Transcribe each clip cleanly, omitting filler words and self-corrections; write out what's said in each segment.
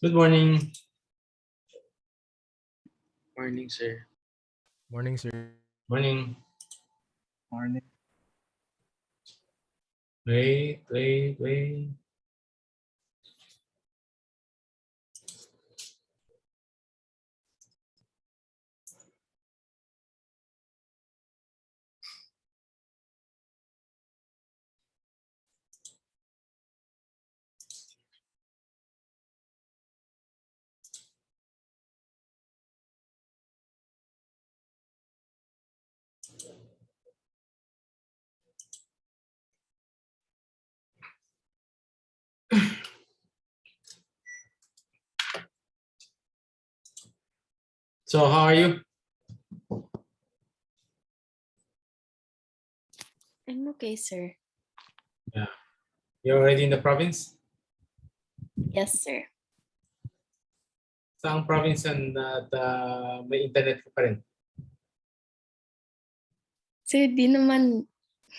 Good morning. Morning, sir. Morning, sir. Morning. Morning. Wait. So how are you? I'm okay, sir. Yeah. You're already in the province? Yes, sir. Saang province and may internet ka pa rin? Sir, di naman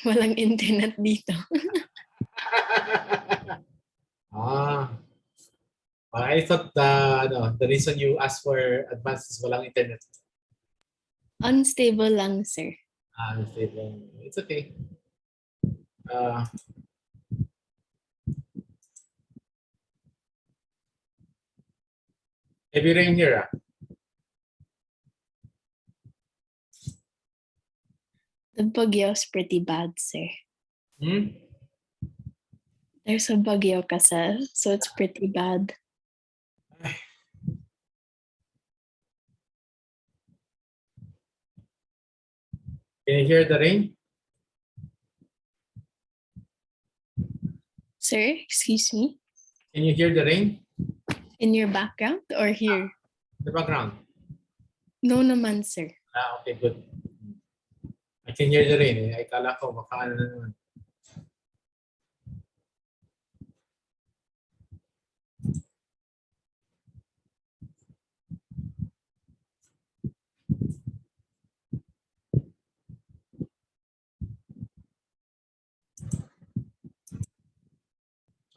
walang internet dito. I thought the reason you asked for advance is walang internet. Unstable lang, sir. It's okay. Heavy rain here. The bagyo's pretty bad, sir. Hmm? There's a bagyo kasi, so it's pretty bad. Can you hear the rain? Sir, excuse me? Can you hear the rain? In your background or here? The background. No naman, sir. Okay, good. I can hear the rain. Ay kala ko makaano na naman.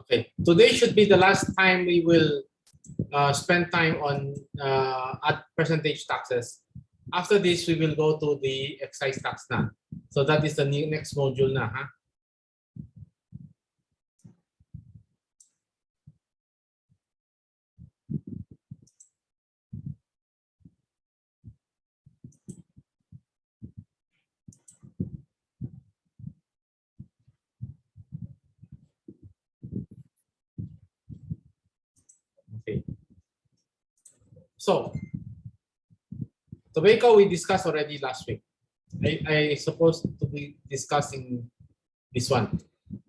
Okay, today should be the last time we will spend time on percentage taxes. After this, we will go to the excise tax na. So that is the next module na, ha? Okay. So, tobacco we discussed already last week. I supposed to be discussing this one.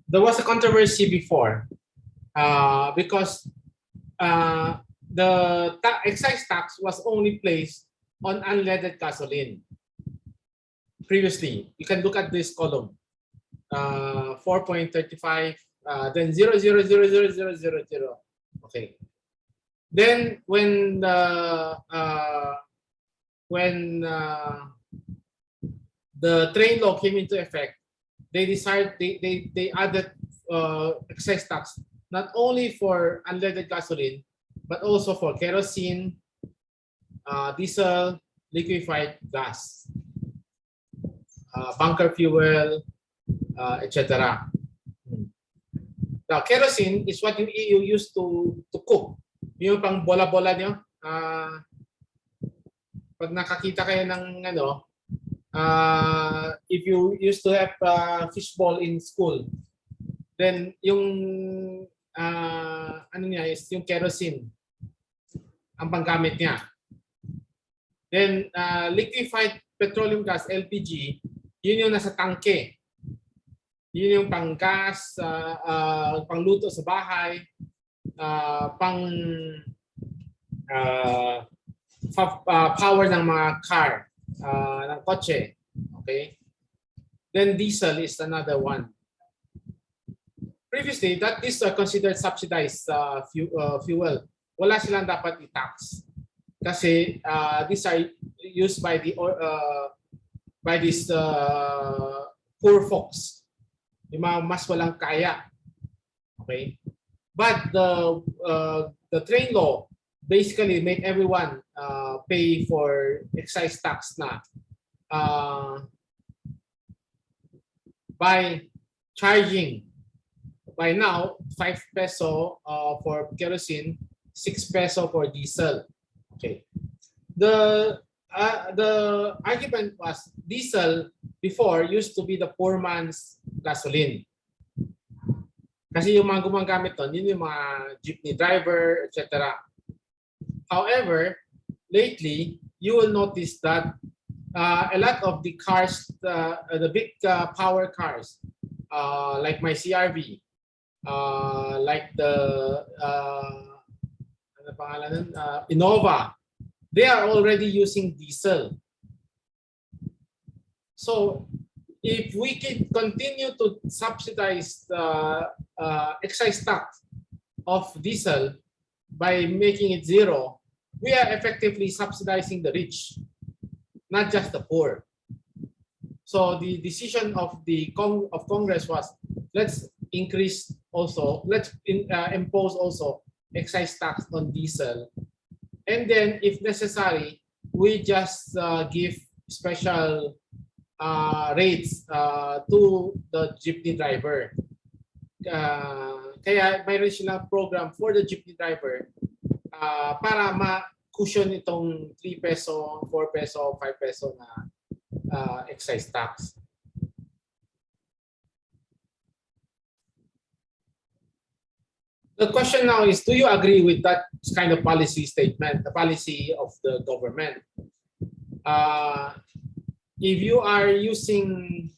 There was a controversy before because the excise tax was only placed on unleaded gasoline. Previously, you can look at this column, 4.35, then 0.000000. Okay. Then when the train law came into effect, they decided they added excise tax not only for unleaded gasoline but also for kerosene, diesel, liquefied gas, bunker fuel, etc. Now, kerosene is what you use to cook. Yung pang bola-bola nyo. Pag nakakita kayo ng ano, if you used to have fishball in school, then yung ano niya is yung kerosene ang panggamit niya. Then liquefied petroleum gas, LPG, yun yung nasa tangke. Yun yung panggas, pangluto sa bahay, pang power ng mga car, ng kotse. Okay? Then diesel is another one. Previously, that is considered subsidized fuel. Wala silang dapat i-tax. Kasi these are used by these poor folks. Yung mga mas walang kaya. Okay? But the train law basically made everyone pay for excise tax na by charging by now 5 peso for kerosene, 6 peso for diesel. Okay. The argument was diesel before used to be the poor man's gasoline. Kasi yung mga gumagamit doon, yun yung mga jeepney driver, etc. However, lately, you will notice that a lot of the cars, the big power cars, like my CRV, like the ano pangalan nun? Innova, they are already using diesel. So, if we can continue to subsidize the excise tax of diesel by making it zero, we are effectively subsidizing the rich, not just the poor. So the decision of the Congress was, let's increase also, let's impose also excise tax on diesel, and then if necessary, we just give special rates to the jeepney driver. Kaya mayroon silang program for the jeepney driver para ma-cushion itong 3 peso, 4 peso, 5 peso na excise tax. The question now is, do you agree with that kind of policy statement, the policy of the government? If you are using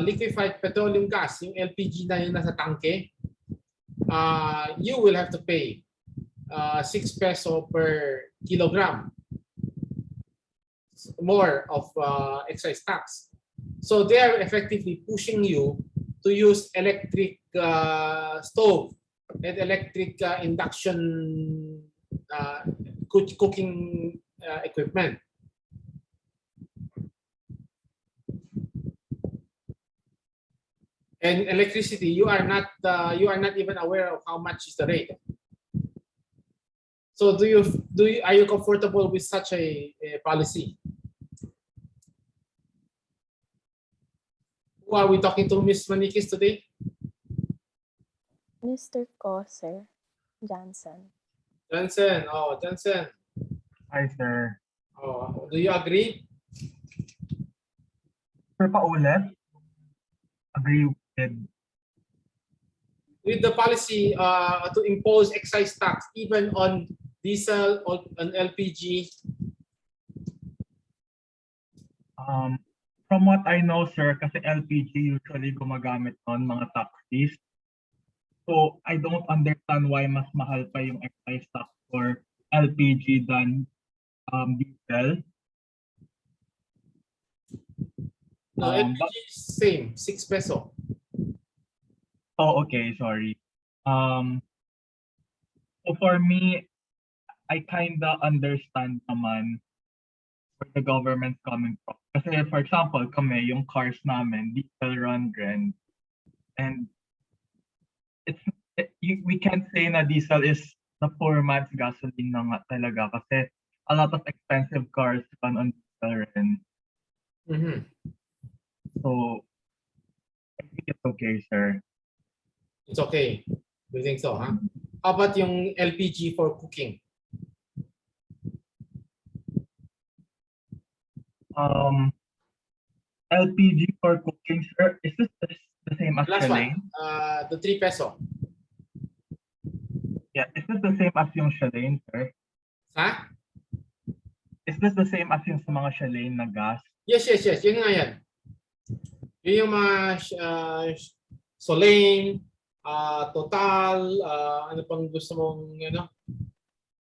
liquefied petroleum gas, yung LPG na yung nasa tangke, you will have to pay 6 peso per kilogram more of excise tax. So they are effectively pushing you to use electric stove and electric induction cooking equipment. And electricity, you are not even aware of how much is the rate. So are you comfortable with such a policy? Who are we talking to, Ms. Manikis, today? Mr. Ko, sir. Johnson. Johnson. Oh, Johnson. Hi, sir. Oh, do you agree? Sir, paulit. Agree with the policy to impose excise tax even on diesel or on LPG? From what I know, sir, kasi LPG usually gumagamit on mga taxis. So I don't understand why mas mahal pa yung excise tax for LPG than diesel. No, LPG is same, 6 peso. Oh, okay, sorry. So for me, I kinda understand naman where the government's coming from. Kasi for example, kami, yung cars namin, diesel run rin. And we can't say na diesel is the poor man's gasoline na nga talaga kasi a lot of expensive cars run on diesel rin. Mm-hmm. So, I think it's okay, sir. It's okay. You think so, huh? How about yung LPG for cooking? LPG for cooking, sir, is this the same as Last Chile? one, the 3 peso. Yeah, is this the same as yung Shalane, sir? Sa? Is this the same as yung sa mga Shalane na gas? Yes. Yun nga yan. Yun yung mga Solane, Total, ano pang gusto mong, ano?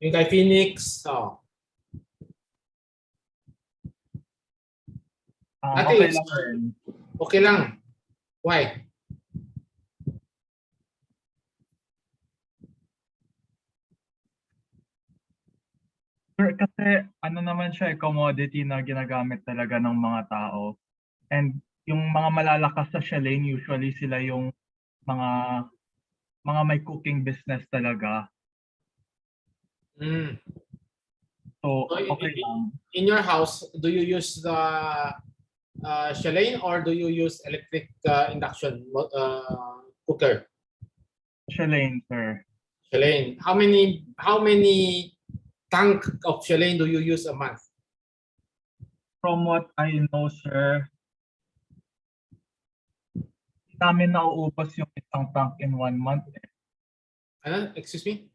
Yung kay Phoenix. Oh. Okay lang rin. Okay lang. Why? Sir, kasi ano naman siya, commodity na ginagamit talaga ng mga tao. And yung mga malalakas sa Shalane, usually sila yung mga may cooking business talaga. Mm. So, So, okay lang. in your house, do you use the Shalane or do you use electric induction cooker? Shalane, sir. Shalane. How many tank of Shalane do you use a month? From what I know, sir, hindi namin nauubos yung isang tank in 1 month. Ano? Excuse me?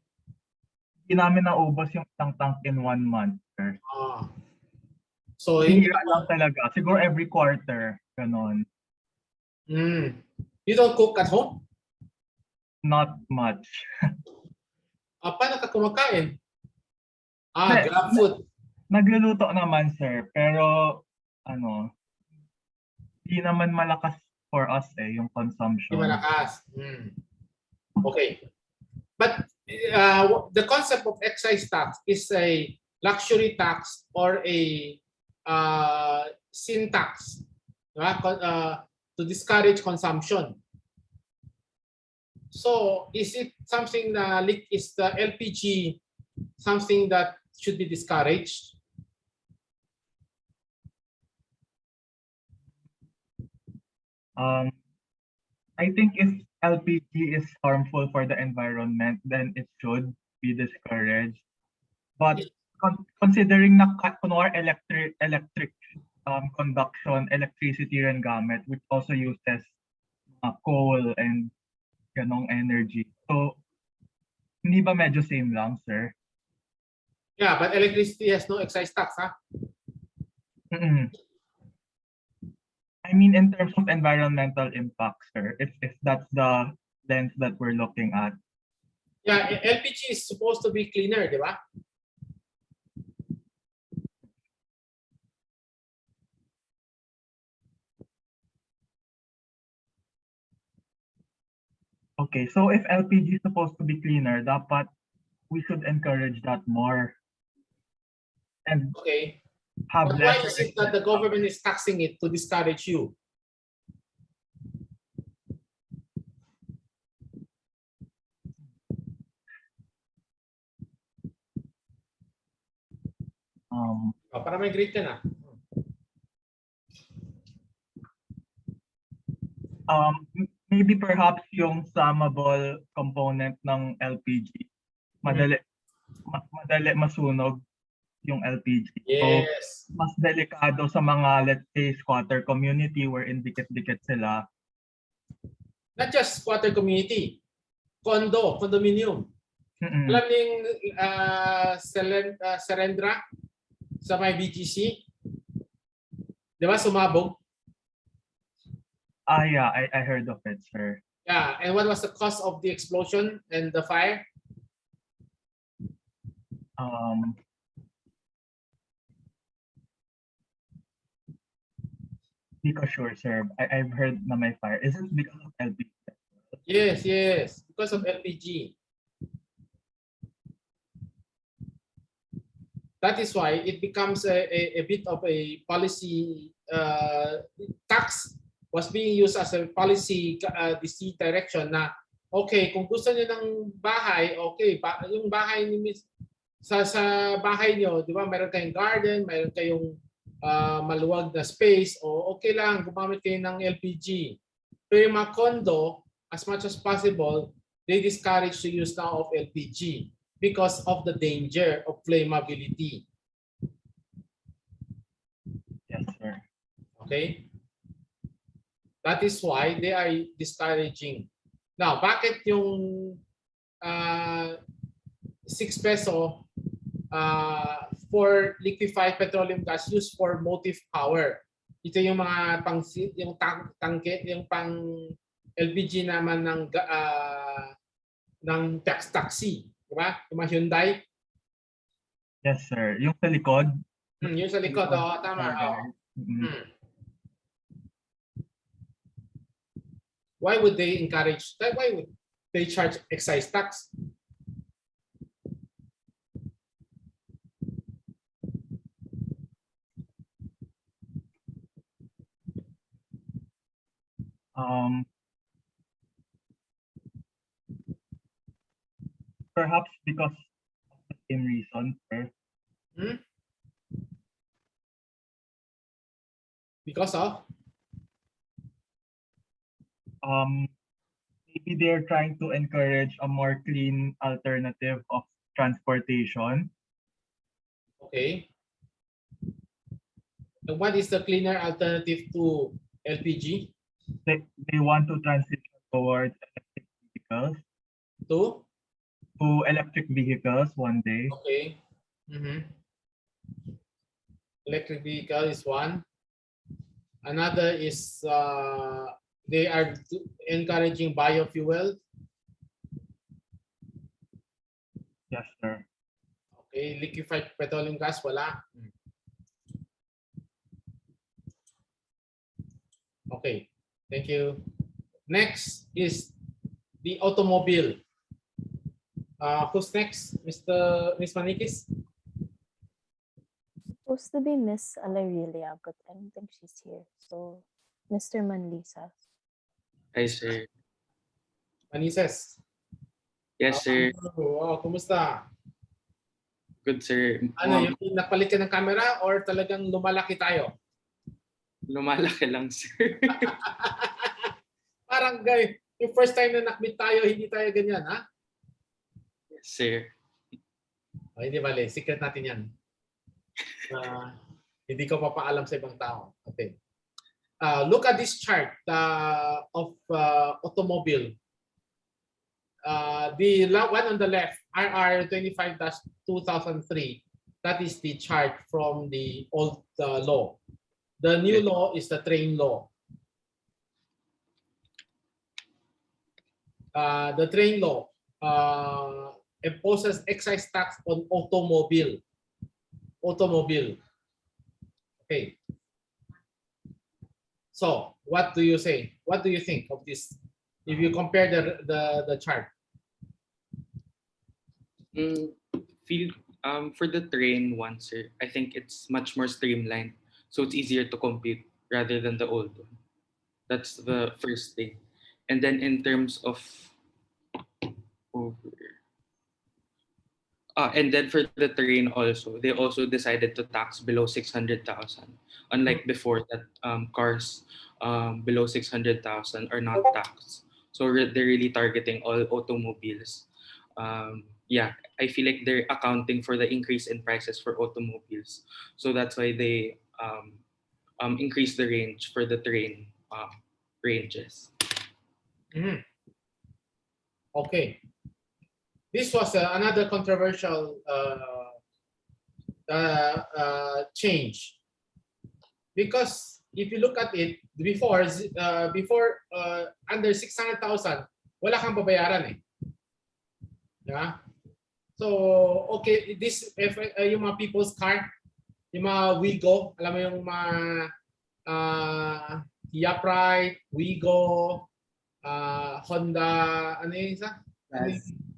Hindi namin nauubos yung isang tank in 1 month, sir. So, Hihira lang talaga. Siguro every quarter, ganon. You don't cook at home? Not much. Paano ka kumakain? Grab food. Nagluluto naman, sir. Pero, ano, hindi naman malakas for us yung consumption. Hindi malakas. Okay. But the concept of excise tax is a luxury tax or a sin tax, to discourage consumption. So is it something is the LPG something that should be discouraged? I think if LPG is harmful for the environment, then it should be discouraged. But considering na kunwari electric conduction, electricity rin gamit, which also uses coal and ganong energy. So, hindi ba medyo same lang, sir? Yeah, but electricity has no excise tax, huh? I mean, in terms of environmental impact, sir, if that's the lens that we're looking at. Yeah, LPG is supposed to be cleaner, di ba? Okay, so if LPG is supposed to be cleaner, dapat we should encourage that more. And okay. have But why less is it that the government is taxing it to discourage you? Para may grade ka na. Maybe perhaps yung flammable component ng LPG. Madali masunog yung LPG. Yes. So, mas delikado sa mga, let's say, squatter community wherein dikit-dikit sila. Not just squatter community. Condominium. Alam niyo yung Serendra sa may BGC? Di ba sumabog? Yeah, I heard of it, sir. Yeah, and what was the cause of the explosion and the fire? Hindi ko sure, sir. I've heard na may fire. Is it because of LPG? Yes, because of LPG. That is why it becomes a bit of a policy tax was being used as a policy direction na okay, kung gusto niyo ng bahay, okay, yung bahay ni sa bahay niyo, di ba, meron kayong garden, meron kayong maluwag na space, o okay lang, gumamit kayo ng LPG. Pero yung mga condo, as much as possible, they discourage the use now of LPG because of the danger of flammability. Yes, sir. Okay? That is why they are discouraging. Now, bakit yung 6 peso for liquefied petroleum gas used for motive power. Ito yung mga yung tangke, yung pang LPG naman ng taxi, di ba? Yung mga Hyundai. Yes, sir. Yung sa likod. Yung sa likod, tama. Why would they encourage that? Why would they charge excise tax? Perhaps because of the same reason, sir. Because of? Maybe they're trying to encourage a more clean alternative of transportation. Okay. And what is the cleaner alternative to LPG? They want to transition towards electric vehicles. To Electric vehicles one day. Okay. Electric vehicle is one. Another is they are encouraging biofuel. Yes, sir. Okay, liquefied petroleum gas, wala. Okay, thank you. Next is the automobile. Who's next? Miss Manikis? Supposed to be Miss Alarilia, but I don't think she's here. So, Mr. Manlisa. Hi, sir. Manises? Yes, sir. Kumusta? Good, sir. Yung napalit ka ng camera or talagang lumalaki tayo? Lumalaki lang, sir. Parang yung first time na nakmeet tayo, hindi tayo ganyan, ha? Yes, sir. Hindi bale, secret natin yan. Hindi ko papaalam sa ibang tao. Okay. Look at this chart of automobile. The one on the left, RR 25-2003, that is the chart from the old law. The new law is the train law. The train law imposes excise tax on automobile. Okay. So, what do you say? What do you think of this? If you compare the chart. For the train one, sir, I think it's much more streamlined. So it's easier to compute rather than the old one. That's the first thing. And then in terms of and then for the train also, they also decided to tax below 600,000. Unlike before that cars below 600,000 are not taxed. So they're really targeting all automobiles. Yeah, I feel like they're accounting for the increase in prices for automobiles. So that's why they increase the range for the train ranges. Okay. This was another controversial change, because if you look at it before under 600,000, wala kang babayaran eh. Yeah. So okay, this if yung mga people's car, yung mga Wigo, alam mo yung mga Kia Pride, Wigo, Honda, ano yung isa?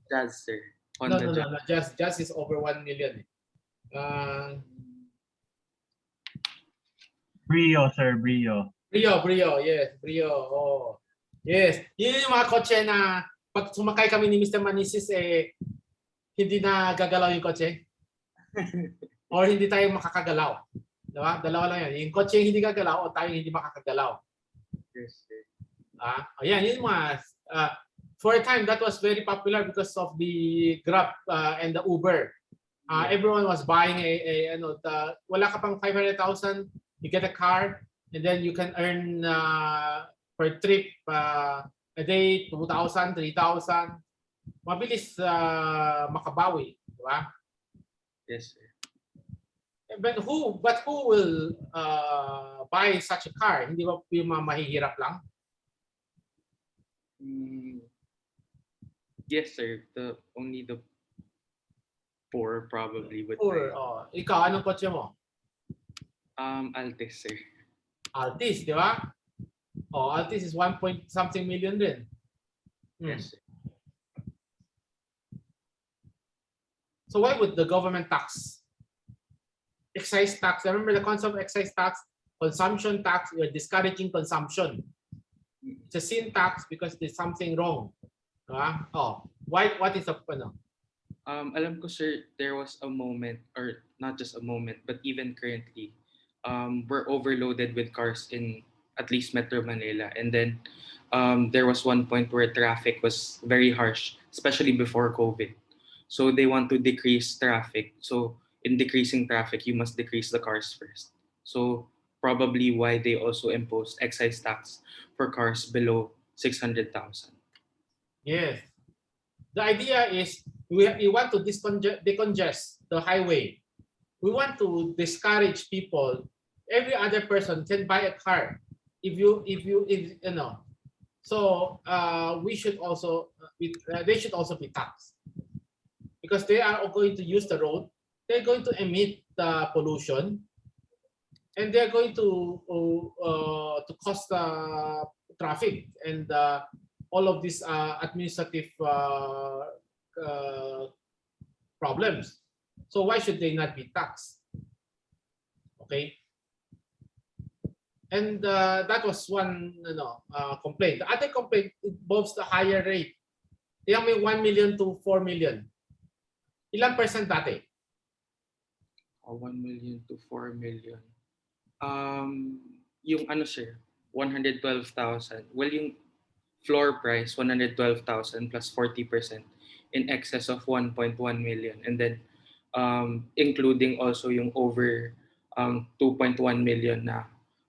Jazz, sir. No. Jazz is over 1 million. Brio, sir. Brio. Yes. Brio. Oh. Yes. Yun yung mga kotse na pag sumakay kami ni Mr. Manisis, hindi na gagalaw yung kotse. Or hindi tayo makakagalaw. Diba? Dalawa lang yan. Yung kotse hindi gagalaw o tayo hindi makakagalaw. Yes, sir. Ayan, yun yung mga... for a time, that was very popular because of the Grab and the Uber. Everyone was buying wala ka pang 500,000, you get a car, and then you can earn per trip a day 2,000, 3,000. Mabilis makabawi. Diba? Yes, sir. But who will buy such a car? Hindi ba yung mga mahihirap lang? Mm, yes, sir. Only the poor probably would Or buy. ikaw, anong kotse mo? Altis, sir. Altis, di ba? Altis is 1 point something million din. Yes, sir. So why would the government tax? Excise tax. Remember the concept of excise tax? Consumption tax, you're discouraging consumption. It's a sin tax because there's something wrong. Diba? What is the ano? Alam ko, sir, there was a moment, or not just a moment, but even currently, we're overloaded with cars in at least Metro Manila. And then there was one point where traffic was very harsh, especially before COVID. So they want to decrease traffic. So in decreasing traffic, you must decrease the cars first. So probably why they also imposed excise tax for cars below 600,000. Yes. The idea is we want to decongest the highway. We want to discourage people. Every other person can buy a car. If you know. So we should also they should also be taxed because they are going to use the road. They're going to emit the pollution, and they're going to cause the traffic and all of these administrative problems. So why should they not be taxed? Okay. And that was one complaint. The other complaint involves the higher rate. Yung may 1 million to 4 million. Ilang percent dati? 1 million to 4 million. Yung ano, sir, 112,000. Well, yung floor price 112,000 plus 40% in excess of 1.1 million, and then including also yung over 2.1 million na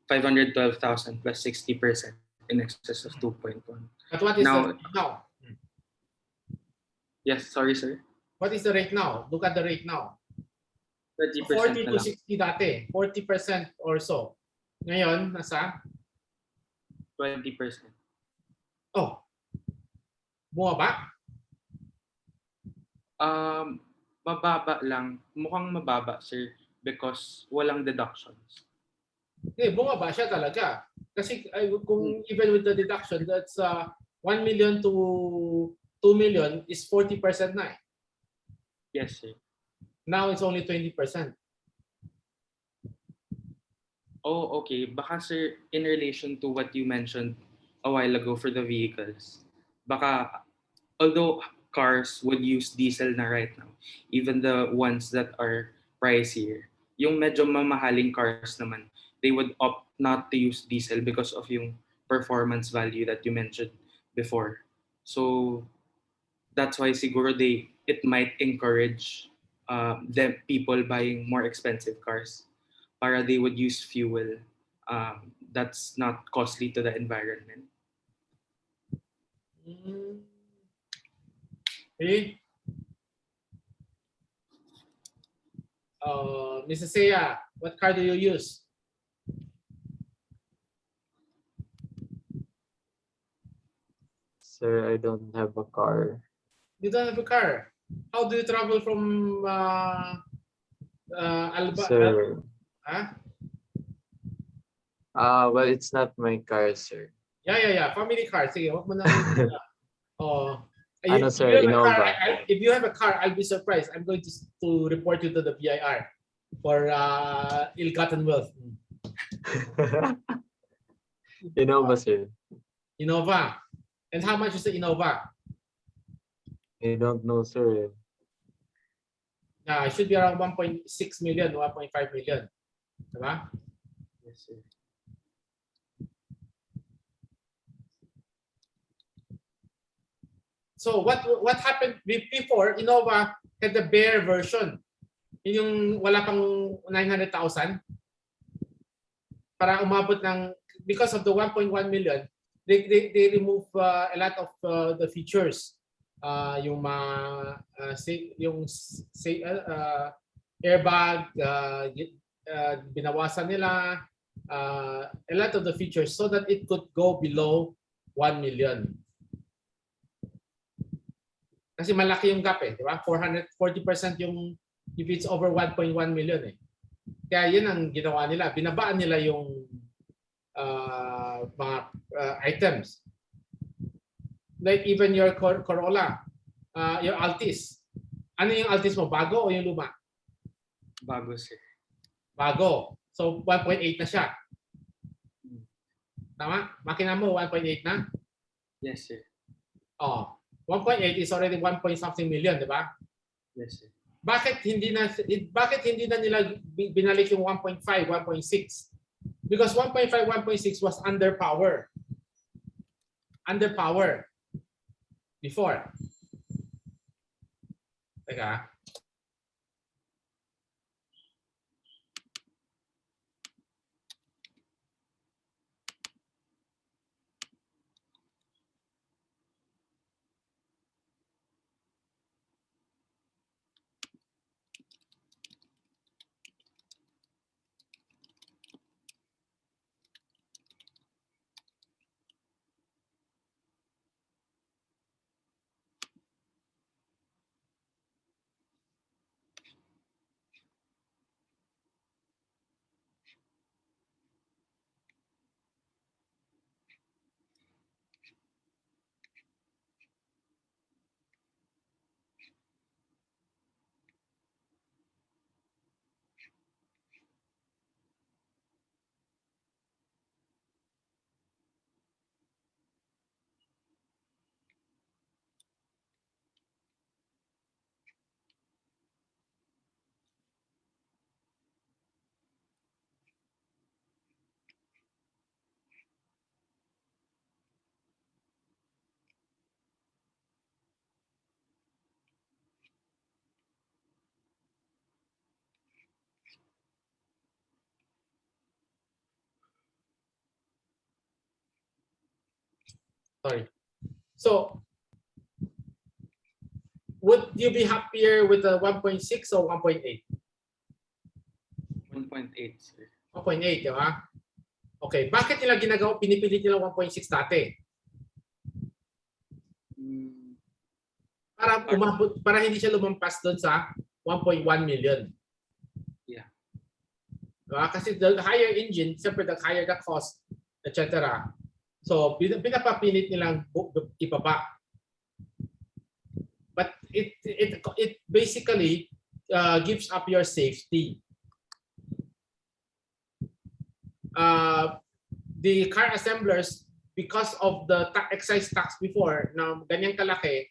512,000 plus 60% in excess of 2.1. But what is Now- the rate now? Yes, sorry, sir. What is the rate now? Look at the rate now. 30% 40 na to lang. 60 dati. 40% or so. Ngayon, nasa? 20%. Oh. Bumaba? Mababa lang. Mukhang mababa, sir, because walang deductions. Bumaba siya talaga. Kasi kung even with the deduction, that's 1 million to 2 million is 40% na eh. Yes, sir. Now it's only 20%. Oh, okay. Baka, sir, in relation to what you mentioned a while ago for the vehicles, baka, although cars would use diesel na right now, even the ones that are pricier, yung medyo mamahaling cars naman, they would opt not to use diesel because of yung performance value that you mentioned before. So that's why siguro it might encourage them people buying more expensive cars para they would use fuel that's not costly to the environment. Okay. Mrs. Seya, what car do you use? Sir, I don't have a car. You don't have a car. How do you travel from Alba? Sir, Huh? well, it's not my car, sir. Yeah. Family car. Sige, wag mo na. Ano, sir, Innova. If you have a car, I'll be surprised. I'm going to report you to the BIR for ill-gotten wealth. Innova, sir. Innova. And how much is the Innova? I don't know, sir. It should be around 1.6 million, 1.5 million. Diba? Yes, sir. So what happened before? Innova had the bare version. Yung wala pang 900,000. Para umabot ng, because of the 1.1 million, they remove a lot of the features. yung airbag, binawasan nila a lot of the features so that it could go below 1 million. Kasi malaki yung gap di ba? 440% yung if it's over 1.1 million Kaya yun ang ginawa nila. Binabaan nila yung mga items. Like even your Corolla, your Altis. Ano yung Altis mo? Bago o yung luma? Bago, sir. Bago. So 1.8 na siya. Tama? Makina mo 1.8 na? Yes, sir. 1.8 is already 1 point something million, di ba? Yes, sir. Bakit hindi na nila binalik yung 1.5, 1.6? Because 1.5, 1.6 was underpower. Underpower before. Teka. Sorry. So, would you be happier with the 1.6 or 1.8? 1.8, sir. 1.8, di ba? Okay. Bakit nila ginagawa, pinipilit nila 1.6 dati? Para umabot, para hindi siya lumampas doon sa 1.1 million. Yeah. Diba? Kasi the higher engine, siyempre the higher the cost, etc. So, pinapapilit nilang ibaba. But it basically gives up your safety. The car assemblers, because of the excise tax before, na ganyang kalaki,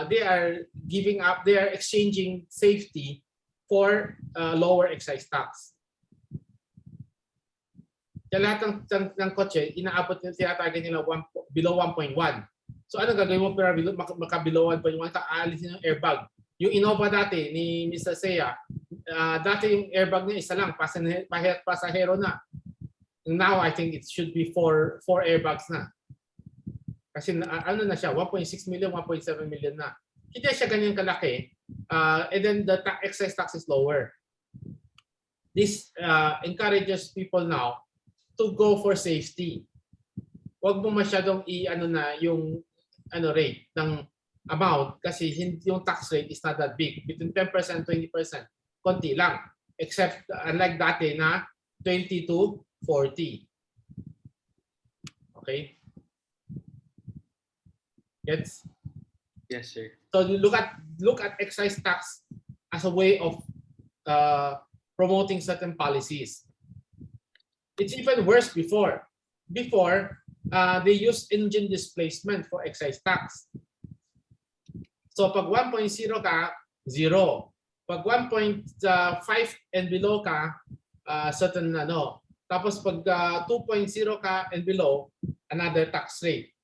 they are giving up, they are exchanging safety for lower excise tax. Kaya lahat ng kotse, inaabot nila, tinatagan nila below 1.1. So ano gagawin mo para maka-below 1.1? Aalisin yung airbag. Yung Innova dati ni Mr. Seiya, dati yung airbag niya isa lang, pasahero na. Now I think it should be four airbags na. Kasi ano na siya, 1.6 million, 1.7 million na. Hindi siya ganyan kalaki. And then the excise tax is lower. This encourages people now to go for safety. Huwag mo masyadong yung rate ng amount kasi yung tax rate is not that big. Between 10% 20%, konti lang. Except unlike dati na 20 to 40. Okay? Gets? Yes, sir. So look at excise tax as a way of promoting certain policies. It's even worse before. Before, they used engine displacement for excise tax. So pag 1.0 ka, 0. Pag 1.5 and below ka, certain Tapos pag 2.0 ka and below, another tax rate.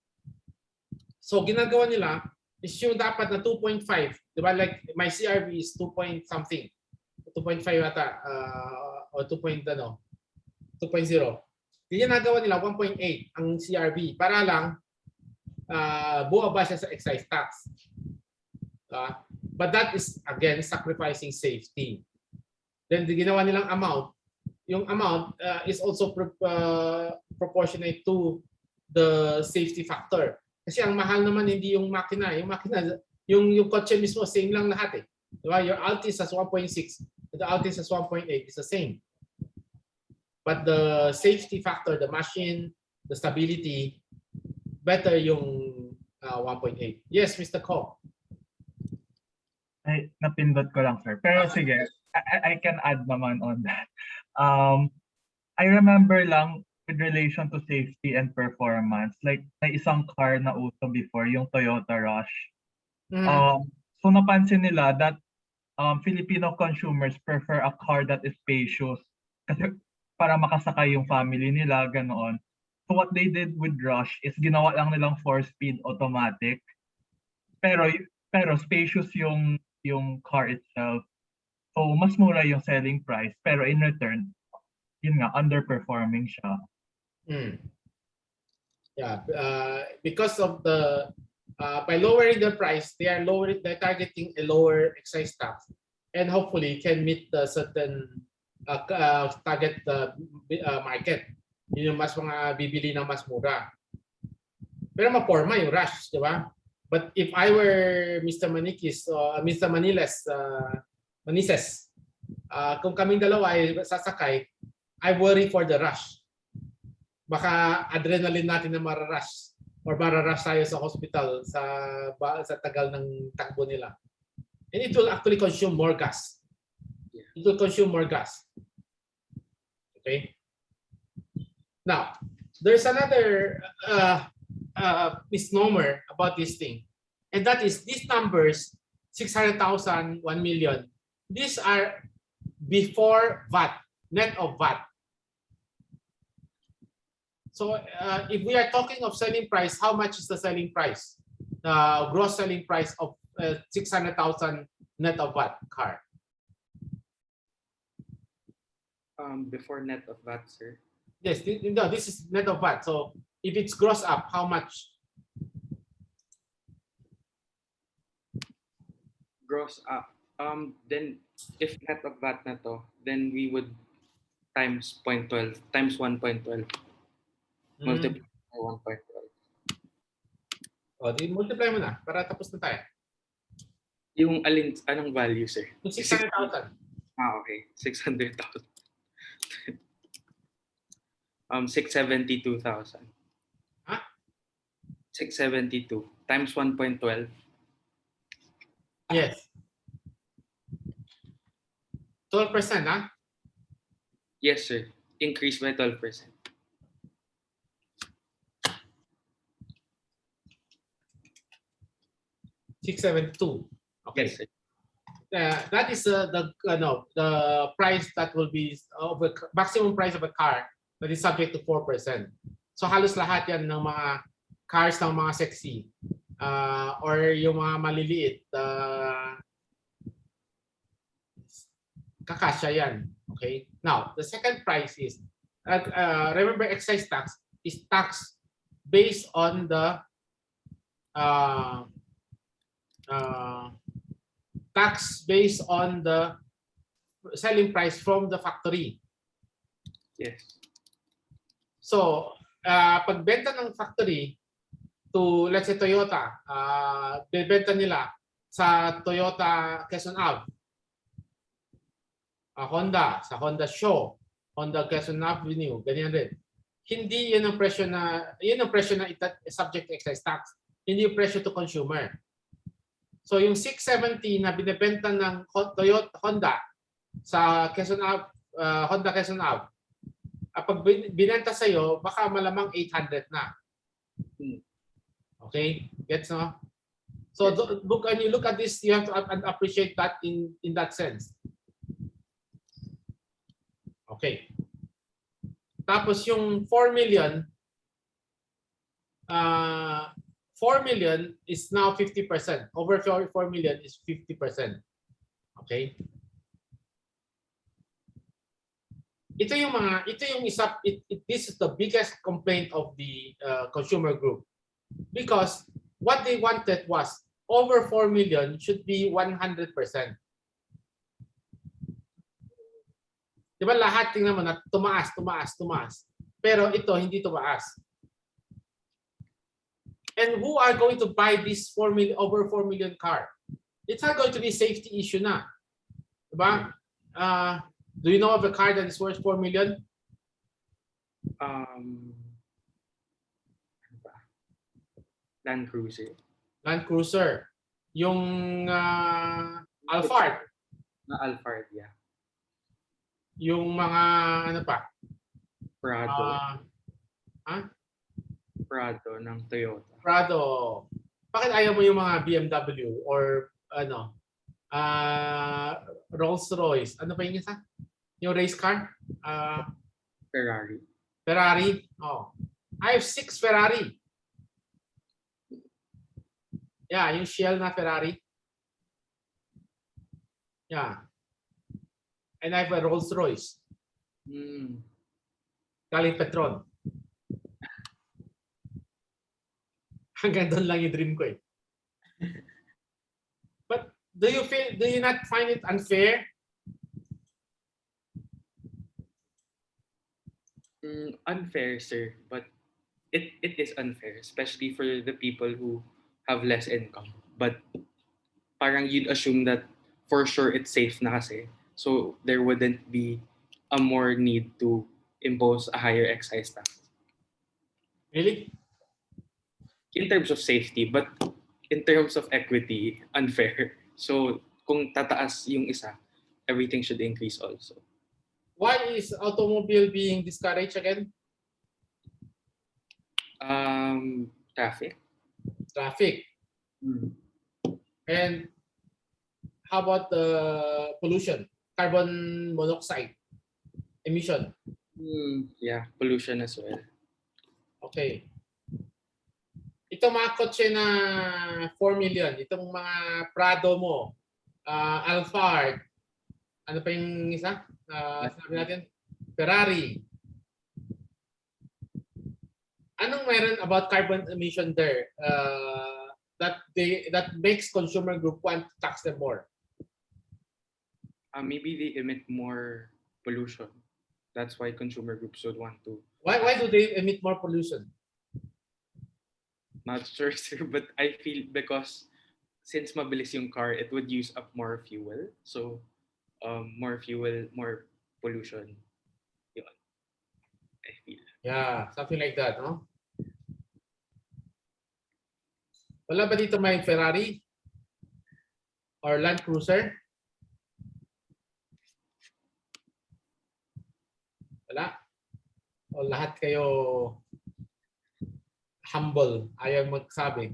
So ginagawa nila is yung dapat na 2.5, di ba? Like my CRV is 2 point something. 2.5 ata o 2.0. Ginagawa nila 1.8 ang CRV para lang buwaba siya sa excise tax. But that is again sacrificing safety. Then the ginawa nilang amount, yung amount is also proportionate to the safety factor. Kasi ang mahal naman hindi yung makina, yung kotse mismo same lang lahat eh. Diba? Your Altis has 1.6, the Altis has 1.8, it's the same. But the safety factor, the machine, the stability, better yung 1.8. Yes, Mr. Ko. Ay, napindot ko lang, sir. Pero sige, I can add naman on that. I remember lang with relation to safety and performance, like may isang car na uso before, yung Toyota Rush. So napansin nila that Filipino consumers prefer a car that is spacious kasi para makasakay yung family nila, ganoon. So what they did with Rush is ginawa lang nilang 4-speed automatic. Pero spacious yung car itself. So mas mura yung selling price, pero in return, yun nga, underperforming siya. Yeah, because of the by lowering the price, they're targeting a lower excise tax, and hopefully can meet the certain target market. Yun yung mas mga bibili ng mas mura. Pero maporma yung Rush, di ba? But if I were Mr. Manikis or Mr. Manises, kung kaming dalawa ay sasakay, I worry for the Rush. Baka adrenaline natin na mararush or mararush tayo sa hospital sa tagal ng takbo nila. And it will actually consume more gas. It will consume more gas. Okay? Now, there's another misnomer about this thing. And that is these numbers, 600,000, 1 million, these are before VAT, net of VAT. So if we are talking of selling price, how much is the selling price? The gross selling price of 600,000 net of VAT car. Before net of VAT, sir. Yes, no, this is net of VAT. So if it's gross up, how much? Gross up. Then if net of VAT na to, then we would times 0.12 times 1.12. Multiply by 1.12. O, di multiply mo na para tapos na tayo. Yung anong value, sir? Yung 600,000. Okay. 600,000. 672,000. Huh? 672 times 1.12. Yes. 12%, huh? Yes, sir. Increase by 12%. 672. Okay. Yes, sir. That is the price that will be of a maximum price of a car that is subject to 4%. So halos lahat yan ng mga cars ng mga sexy or yung mga maliliit, kakasya yan. Okay. Now the second price is remember excise tax is tax based on the tax based on the selling price from the factory. Yes. So, pagbenta ng factory to, let's say, Toyota, bebenta nila sa Toyota Quezon Ave, Honda, sa Honda Show, Honda Quezon Avenue, ganyan rin. Hindi yun ang presyo na, subject to excise tax. Hindi yung presyo to consumer. So yung 670 na binebenta ng Toyota Honda sa Quezon Ave, Honda Quezon Ave, pag binenta sa iyo, baka malamang 800 na. Okay? Gets no? So when you look at this, you have to appreciate that in that sense. Okay. Tapos yung 4 million 4 million is now 50%. Over 4 million is 50%. Okay? Ito yung isa, this is the biggest complaint of the consumer group. Because what they wanted was over 4 million should be 100%. Di ba lahat tingnan mo na tumaas. Pero ito hindi tumaas. And who are going to buy this 4 million, over 4 million car? It's not going to be a safety issue na. Diba? Do you know of a car that is worth 4 million? Ano ba? Land Cruiser. Land Cruiser. Yung Alphard. Na Alphard, yeah. Yung mga ano pa? Prado. Prado ng Toyota. Prado. Bakit ayaw mo yung mga BMW or ano? Rolls-Royce. Ano pa yung isa? Yung race car? Ferrari. Ferrari. Oh. I have 6 Ferrari. Yeah, yung Shell na Ferrari. Yeah. And I have a Rolls-Royce. Galing Petron. Hanggang doon lang yung dream ko eh. But do you not find it unfair? Unfair, sir, but it is unfair, especially for the people who have less income. But parang you'd assume that for sure it's safe na kasi. So there wouldn't be a more need to impose a higher excise tax. Really? In terms of safety, but in terms of equity, unfair. So kung tataas yung isa, everything should increase also. Why is automobile being discouraged again? Traffic. Traffic. And how about the pollution? Carbon monoxide emission. Yeah, pollution as well. Okay. Itong mga kotse na 4 million, itong mga Prado mo, Alphard, ano pa yung isa? Sabi natin, Ferrari. Anong meron about carbon emission there that makes consumer group want to tax them more? Maybe they emit more pollution. That's why consumer groups would want to. Why do they emit more pollution? Not sure, sir, but I feel because since mabilis yung car, it would use up more fuel. So, more fuel, more pollution. Yun. I feel. Yeah, something like that, no? Wala ba dito may Ferrari? Or Land Cruiser? Wala? O lahat kayo humble, ayaw magsabi.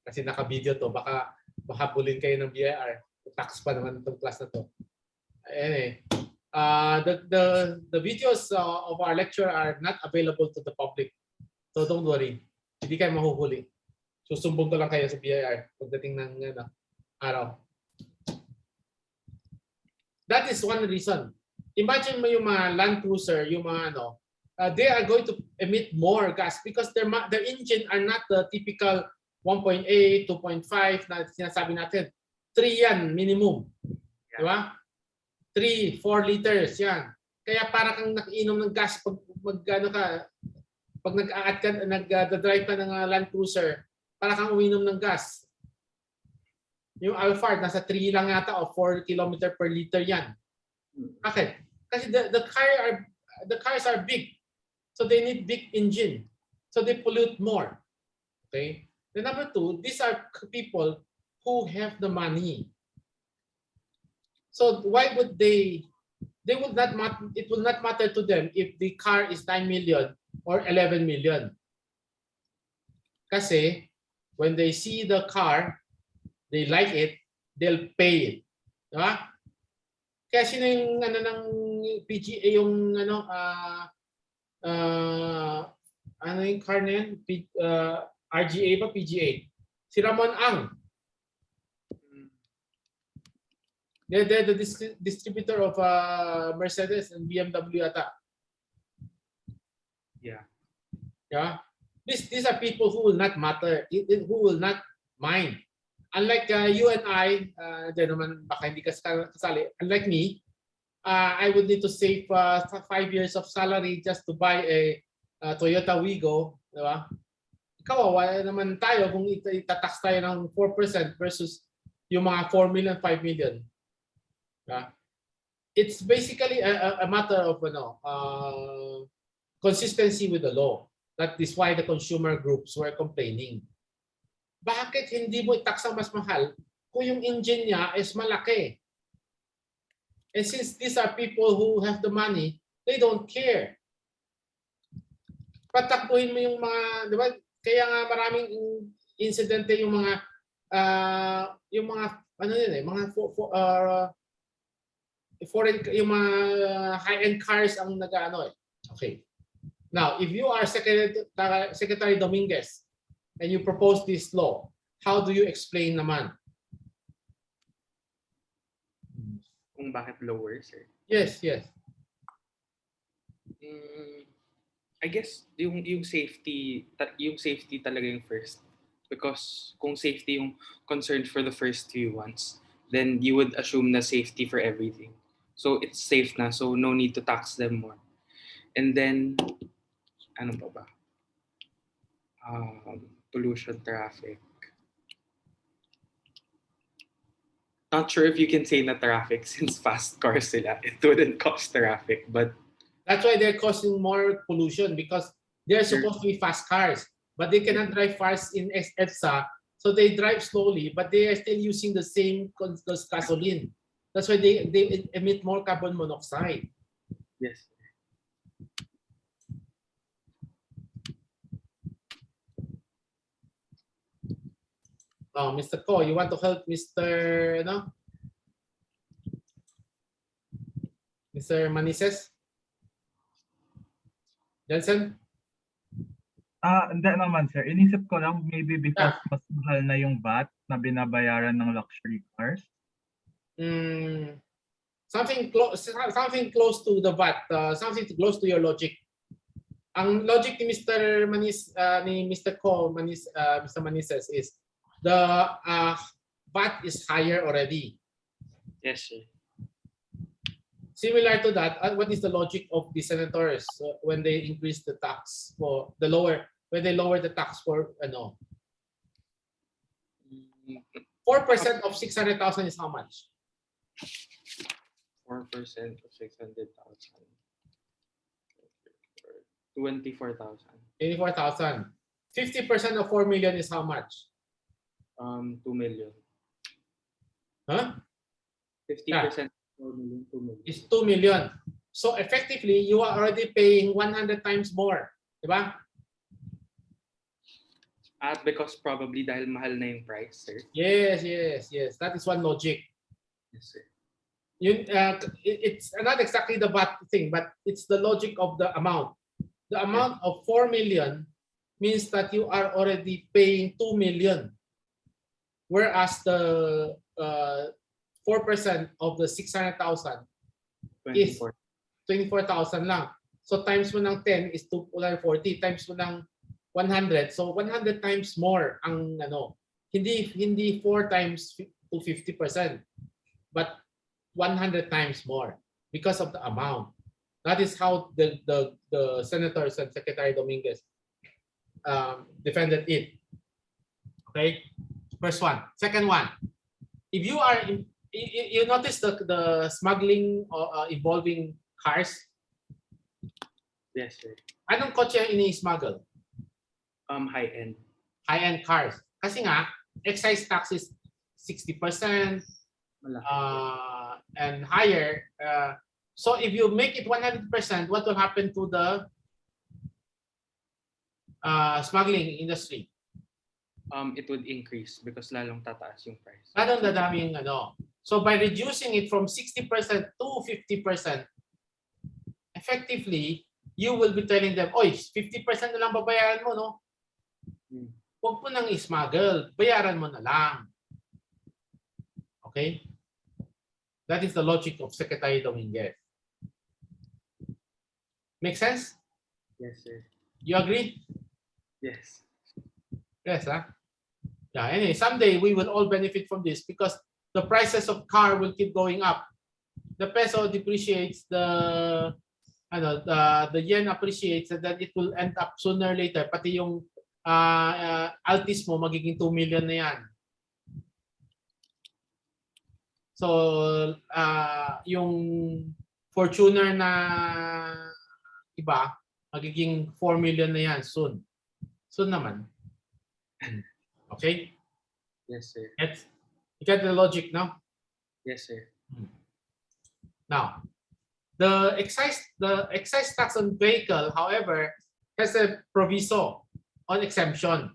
Kasi naka-video to, baka bulin kayo ng BIR. Tax pa naman itong class na to. Anyway, the videos of our lecture are not available to the public. So don't worry, hindi kayo mahuhuli. Susumbong ko lang kayo sa BIR pagdating ng araw. That is one reason. Imagine mo yung mga Land Cruiser, yung mga they are going to emit more gas because their engine are not the typical 1.8, 2.5 na sinasabi natin. 3 yan minimum. Yeah. Di ba? 3, 4 liters yan. Kaya para kang nakiinom ng gas pag nag-drive ka ng Land Cruiser, para kang uminom ng gas. Yung Alphard nasa 3 lang yata o 4 km per liter yan. Bakit? Kasi the cars are big. So they need big engine. So they pollute more. Okay? The number 2, these are people who have the money. So why would they would not it will not matter to them if the car is 9 million or 11 million. Kasi when they see the car, they like it, they'll pay it. Diba? Kaya sino yung ng PGA yung yung car na yan? RGA ba? PGA? Si Ramon Ang. They're the distributor of Mercedes and BMW ata. Yeah. Yeah. These are people who will not matter, who will not mind. Unlike you and I, dyan naman baka hindi ka kasali. Unlike me, I would need to save 5 years of salary just to buy a Toyota Wigo, di ba? Kawawa naman tayo kung itatax tayo ng 4% versus yung mga 4 million, 5 million. It's basically a matter of consistency with the law. That is why the consumer groups were complaining. Bakit hindi mo i-tax ang mas mahal kung yung engine niya is malaki? And since these are people who have the money, they don't care. Patakbuhin mo yung mga, di ba? Kaya nga maraming insidente yung mga ano yun eh, mga foreign, yung mga high-end cars ang nag-ano eh. Okay. Now, if you are Secretary Dominguez and you propose this law, how do you explain naman? Kung bakit lower, sir? Yes, yes. I guess yung safety talaga yung first, because kung safety yung concerned for the first few ones, then you would assume na safety for everything. So it's safe na, so no need to tax them more. And then ano pa ba? Pollution, traffic. Not sure if you can say na traffic since fast cars sila. It wouldn't cause traffic, but That's why they're causing more pollution because they're supposed to be fast cars, but they cannot drive fast in EDSA, so they drive slowly, but they are still using the same gasoline. That's why they emit more carbon monoxide. yes. Oh, Mr. Ko, you want to help Mr. Mr. Manises? Jensen? Hindi naman sir. Inisip ko lang maybe because mas mahal na yung VAT na binabayaran ng luxury cars. Something close to the VAT, something close to your logic. Ang logic ni Mr. Mr. Ko, Mr. Manises is the VAT is higher already. Yes, sir. Similar to that, what is the logic of the senators when they increase the tax for when they lower the tax for 4% of 600,000 is how much? 4% of 600,000. 24,000. 24,000. 50% of 4 million is how much? 2 million. Huh? 50% 4 million, 2 million. Is 2 million. So effectively, you are already paying 100 times more. Diba? At because probably dahil mahal na yung price, sir. Yes. That is one logic. Yes, sir. It's not exactly the VAT thing, but it's the logic of the amount. The amount of 4 million means that you are already paying 2 million. Whereas the 4% of the 600,000 is 24,000 lang. So times mo ng 10 is 240, times mo ng 100. So 100 times more ang hindi 4 times to 50%, but 100 times more because of the amount. That is how the senators and Secretary Dominguez defended it. Okay, first one. Second one, if you are you notice the smuggling involving cars. Yes, sir. Anong kotse ang ini-smuggle? High-end. High-end cars. Kasi nga, excise tax is 60% and higher. So if you make it 100%, what will happen to the smuggling industry? It would increase because lalong tataas yung price. Lalong dadami yung So by reducing it from 60% to 50%, effectively, you will be telling them, oy, 50% na lang babayaran mo, no? Huwag mo nang ismuggle, bayaran mo na lang. Okay? That is the logic of Secretary Dominguez. Make sense? Yes, sir. You agree? Yes. Yes, huh? Yeah, anyway, someday we will all benefit from this because the prices of car will keep going up. The peso depreciates, the yen appreciates, and then it will end up sooner or later. Pati yung Altis mo, magiging 2 million na yan. So, yung Fortuner na iba, magiging 4 million na yan soon. Soon naman. Okay? Yes, sir. You get the logic, no? Yes, sir. Now, the excise tax on vehicle, however, has a proviso on exemption.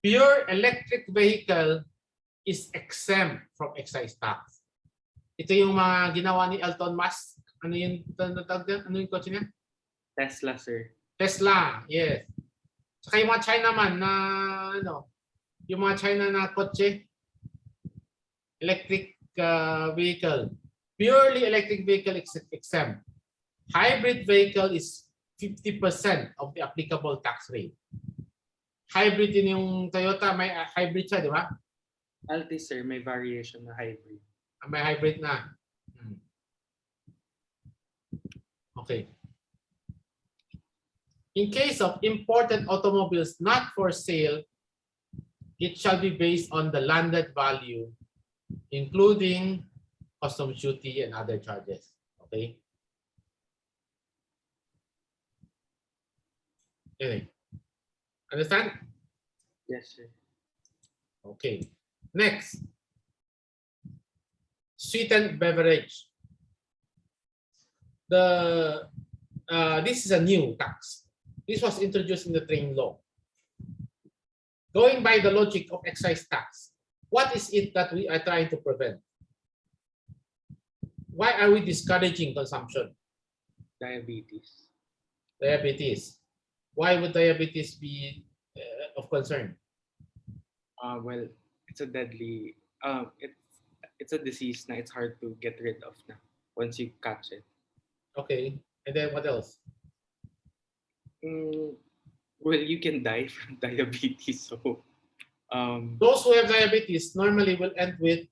Pure electric vehicle is exempt from excise tax. Ito yung mga ginawa ni Elon Musk. Ano yung kotse niya? Tesla, sir. Tesla, yes. Saka yung mga China man na yung mga China na kotse, electric vehicle. Purely electric vehicle is exempt. Hybrid vehicle is 50% of the applicable tax rate. Hybrid din yung Toyota, may hybrid siya, di ba? Altis, sir, may variation na hybrid. May hybrid na. Okay. In case of imported automobiles not for sale, it shall be based on the landed value, including customs duty and other charges. Okay. Anyway. Understand? Yes, sir. Okay. Next. Sweetened beverage. This is a new tax. This was introduced in the train law. Going by the logic of excise tax, what is it that we are trying to prevent? Why are we discouraging consumption? Diabetes. Diabetes. Why would diabetes be of concern? Well, it's a deadly. It's a disease na it's hard to get rid of na once you catch it. Okay. And then what else? Well, you can die from diabetes. So, those who have diabetes normally will end with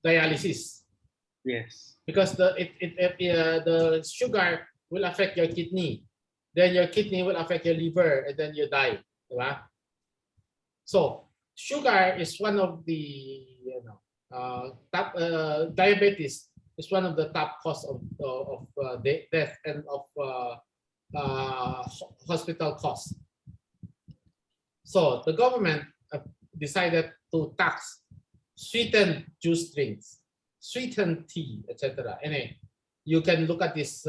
dialysis yes. because the sugar will affect your kidney. Then your kidney will affect your liver, and then you die. Diba? So sugar is one of the top diabetes is one of the top cause of death and of hospital costs. So the government decided to tax sweetened juice drinks, sweetened tea, etc. Anyway, you can look at this.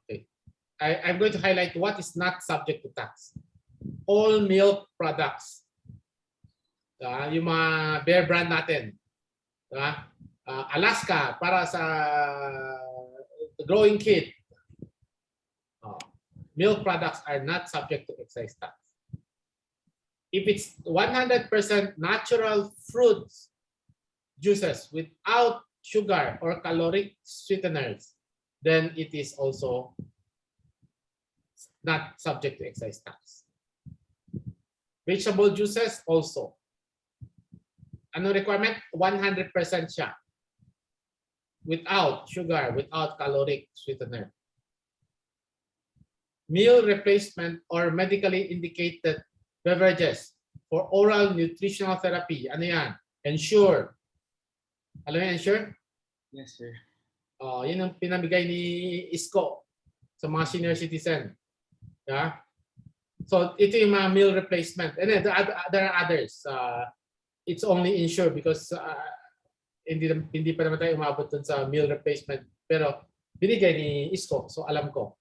Okay, I'm going to highlight what is not subject to tax. All milk products. Yung mga Bear brand natin. Alaska para sa growing kid. Milk products are not subject to excise tax. If it's 100% natural fruits juices without sugar or caloric sweeteners, then it is also not subject to excise tax. Vegetable juices also. Ano requirement? 100% siya. Without sugar, without caloric sweetener. Meal replacement or medically indicated beverages for oral nutritional therapy. Ano yan? Ensure. Alam mo Ensure? Yes, sir. Yun ang pinamigay ni ISCO sa mga senior citizen. Yeah? So ito yung mga meal replacement. And then there are others. It's only Ensure because hindi pa naman tayo umabot dun sa meal replacement. Pero binigay ni ISCO. So alam ko.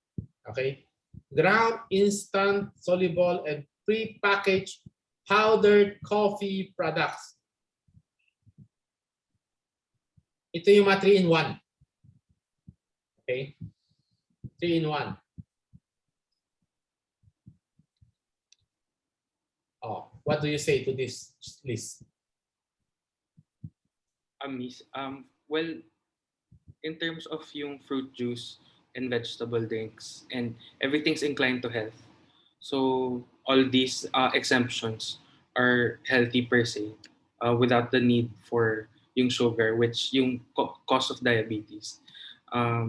Okay? Ground, instant, soluble, and pre-packaged powdered coffee products. Ito yung mga 3-in-1. Okay? 3-in-1. What do you say to this list? Well, in terms of yung fruit juice, and vegetable drinks, and everything's inclined to health. So all these exemptions are healthy per se, without the need for yung sugar, which yung cause of diabetes. I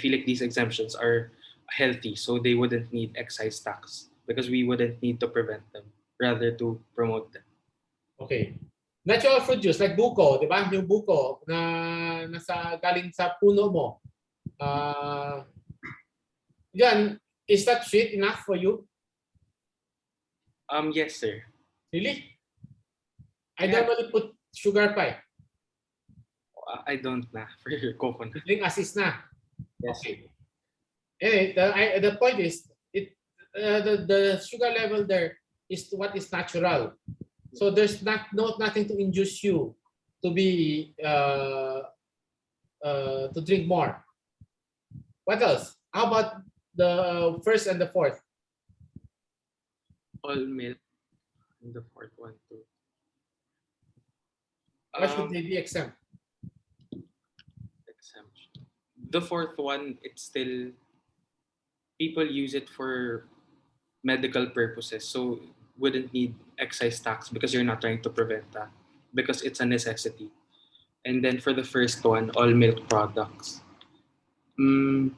feel like these exemptions are healthy, so they wouldn't need excise tax because we wouldn't need to prevent them, rather to promote them. Okay. Natural fruit juice like buko, di ba? Yung buko na galing sa puno mo. Yan, is that sweet enough for you? Yes, sir. Really? I Yeah. normally put sugar pa eh. I don't na for your coconut. Drink assist na. Yes. Okay. Anyway, the point is, the sugar level there is what is natural. So there's nothing to induce you to be to drink more. What else? How about the first and the fourth? All milk. And the fourth one too. Why should they be exempt? Exemption. The fourth one, it's still people use it for medical purposes, so wouldn't need excise tax because you're not trying to prevent that because it's a necessity. And then for the first one, all milk products. Well,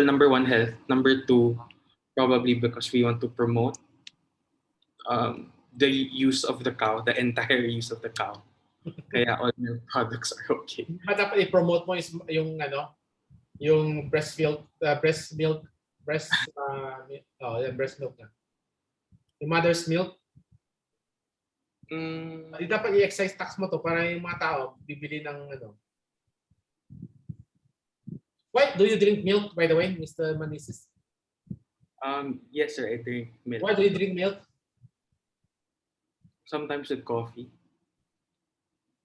number one, health. Number two, probably because we want to promote the use of the cow, the entire use of the cow. Kaya all milk products are okay. But dapat i-promote mo is yung yung breast milk na. Yung mother's milk. Di dapat i-excise tax mo to para yung mga tao bibili ng Why do you drink milk, by the way, Mr. Manisis? Yes, sir, I drink milk. Why do you drink milk? Sometimes with coffee.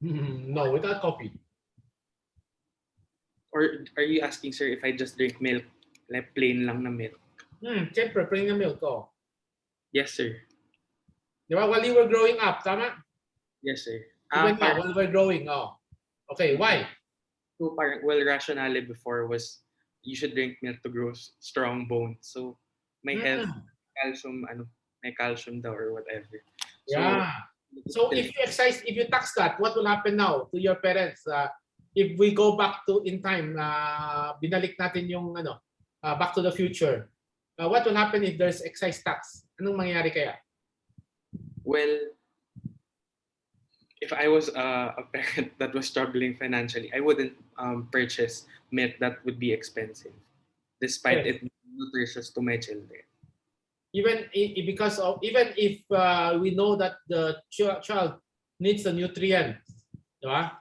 No, without coffee. Or are you asking, sir, if I just drink milk, like plain lang na milk? Siyempre, plain na milk ko. Yes, sir. Di ba? While you were growing up, tama? Yes, sir. Even now, while we're growing, Okay, why? So well, rationale before was you should drink milk to grow strong bones. So may health, calcium, may calcium daw or whatever. Yeah. So if you tax that, what will happen now to your parents? If we go back to in time, binalik natin yung Back to the Future. What will happen if there's excise tax? Anong mangyayari kaya? Well, if I was a parent that was struggling financially, I wouldn't purchase milk that would be expensive, despite it being nutritious to my children. Even if we know that the child needs the nutrients, diba?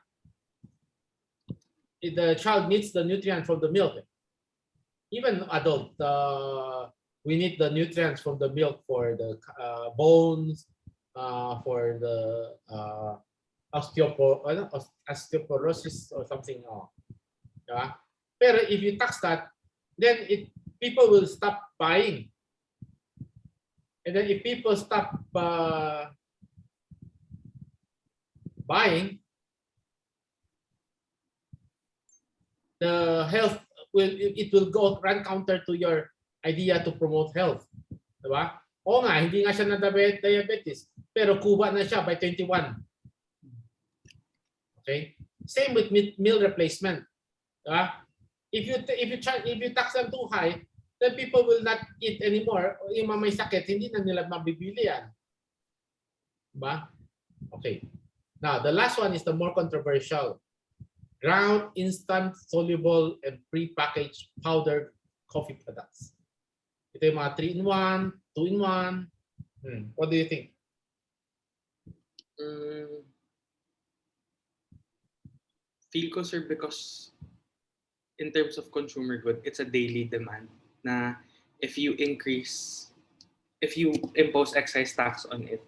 The child needs the nutrient from the milk. Even adult, we need the nutrients from the milk for the bones, for the osteoporosis or something. Diba? Pero if you tax that, then people will stop buying. And then if people stop buying, the health will run counter to your idea to promote health. Diba? Oo nga, hindi nga siya na diabetes, pero kuba na siya by 21. Okay? Same with meal replacement. Diba? If you tax them too high, then people will not eat anymore. Yung mga may sakit, hindi na nila mabibili yan. Diba? Okay. Now, the last one is the more controversial. Ground, instant, soluble, and pre-packaged powdered coffee products. Ito yung mga 3-in-1, 2-in-1. What do you think? Feel ko, sir, because in terms of consumer good, it's a daily demand na if you impose excise tax on it,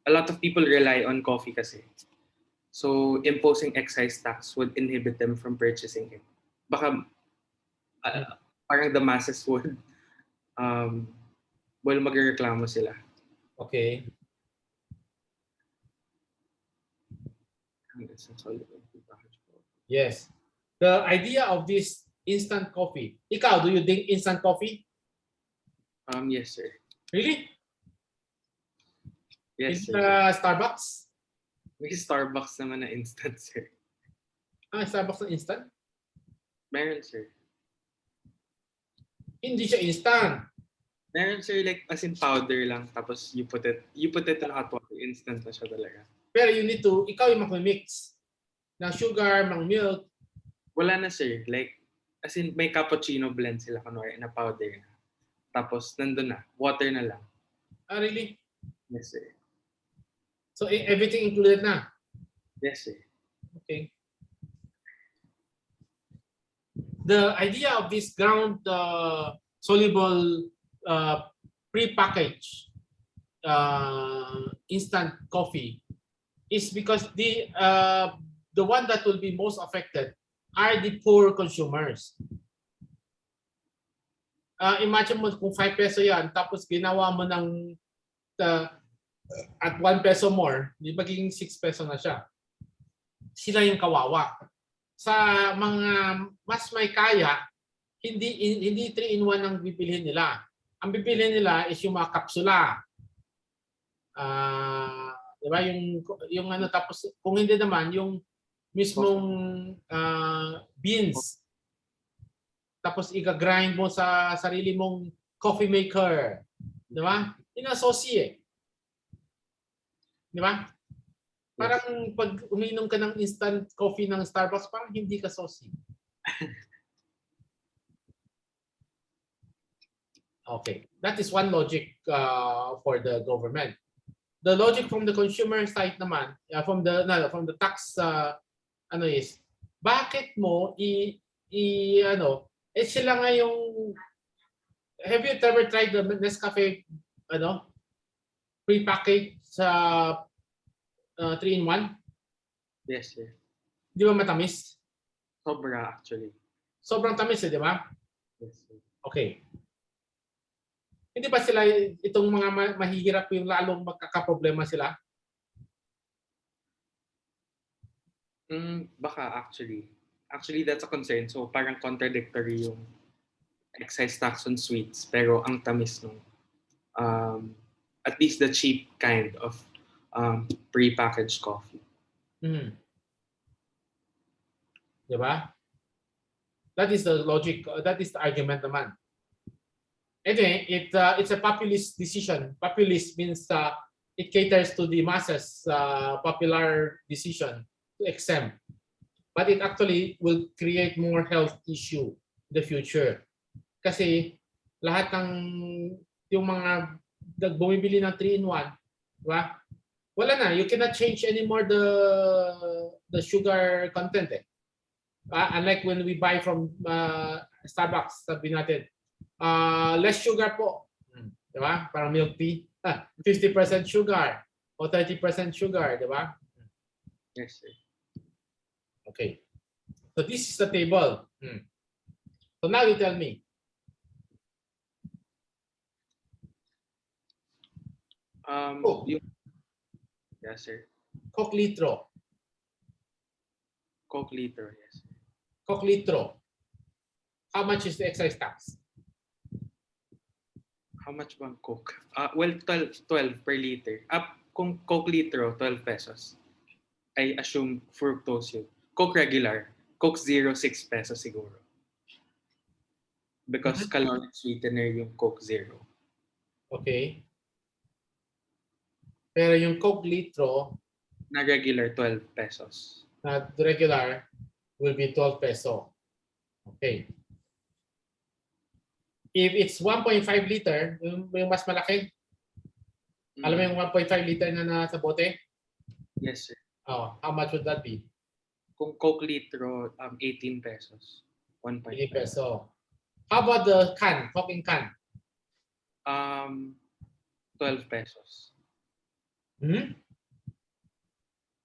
a lot of people rely on coffee kasi. So imposing excise tax would inhibit them from purchasing it. Baka parang the masses would magreklamo sila. Okay. Yes. The idea of this instant coffee. Ikaw, do you drink instant coffee? Yes, sir. Really? Yes, Is sir. Starbucks? May Starbucks naman na instant, sir. Starbucks na instant? Meron, sir. Hindi siya instant. Meron, sir, like as in powder lang. Tapos you put it in hot water. Instant na siya talaga. Pero you need to, ikaw yung mag-mix ng sugar, ng milk. Wala na, sir. Like, as in may cappuccino blend sila kunwari na powder na. Tapos nandun na. Water na lang. Really? Yes, sir. So everything included na? Yes, sir. Okay. The idea of this ground soluble pre-packaged instant coffee is because the one that will be most affected are the poor consumers. Imagine mo kung 5 peso yan, tapos ginawa mo ng at 1 peso more, di magiging 6 peso na siya. Sila yung kawawa. Sa mga mas may kaya, hindi 3-in-1 ang bibilhin nila. Ang bibilhin nila is yung mga kapsula. Di ba? Yung ano, tapos kung hindi naman, yung mismong beans. Tapos i-grind mo sa sarili mong coffee maker. Di ba? Inassociate. Di ba? Parang pag uminom ka ng instant coffee ng Starbucks, parang hindi ka saucy. Okay. That is one logic for the government. The logic from the consumer side naman, from the tax is, bakit mo sila nga yung, have you ever tried the Nescafe pre-packaged sa 3-in-1? Yes, sir. Di ba matamis? Sobra, actually. Sobrang tamis di ba? Yes, sir. Okay. Hindi ba sila, itong mga mahihirap yung lalong magkakaproblema sila? Baka actually. Actually, that's a concern. So parang contradictory yung excise tax on sweets. Pero ang tamis nung at least the cheap kind of pre-packaged coffee. Di ba? That is the logic. That is the argument naman. Anyway, it's a populist decision. Populist means it caters to the masses, popular decision to exempt. But it actually will create more health issue in the future. Kasi lahat ng yung mga bumibili ng 3-in-1, di ba? Wala na. You cannot change anymore the sugar content. Unlike when we buy from Starbucks, sabi natin, less sugar po. Di ba? Parang milk tea. 50% sugar o 30% sugar. Di ba? Yes, sir. Okay. So this is the table. So now you tell me. Yes, sir. Coke litro. Coke liter, yes. Coke litro. How much is the excise tax? How much bang Coke? Well, 12 per liter. Kung Coke litro, 12 pesos. I assume fructose yun. Coke regular, Coke Zero, 6 pesos siguro. Because caloric sweetener yung Coke Zero. Okay. Pero yung Coke litro Na regular, 12 pesos. na regular will be 12 peso. Okay. If it's 1.5 liter, yung mas malaki, alam mo yung 1.5 liter na nasa bote? Yes, sir. Oh, how much would that be? Kung Coke litro, 18 pesos. 1.5 80 peso. How about the can, Coke in can? 12 pesos.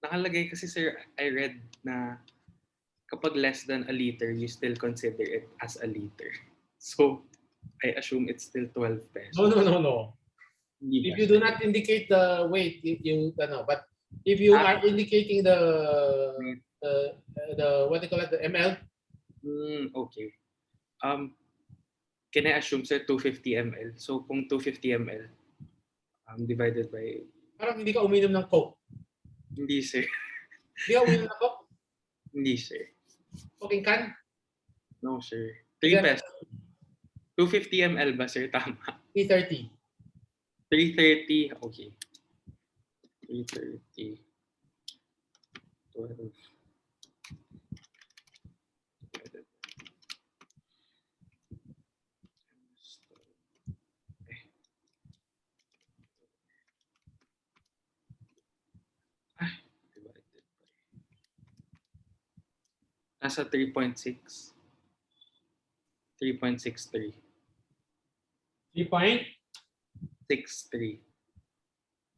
Nakalagay kasi, sir, I read na kapag less than a liter, you still consider it as a liter. So, I assume it's still 12 pesos. No. If you do not indicate the weight, but if you are indicating the what do you call it, the ml, Okay. Can I assume, sir, 250 ml? So kung 250 ml divided by... Parang hindi ka uminom ng Coke. Hindi, sir. Hindi ka uminom ng Coke? Hindi, sir. Coke can? No, sir. 3 pesos. 250 ml ba, sir? Tama. 330. 330. Okay. 330. 12. Nasa 3.6. 3.63. 3 63.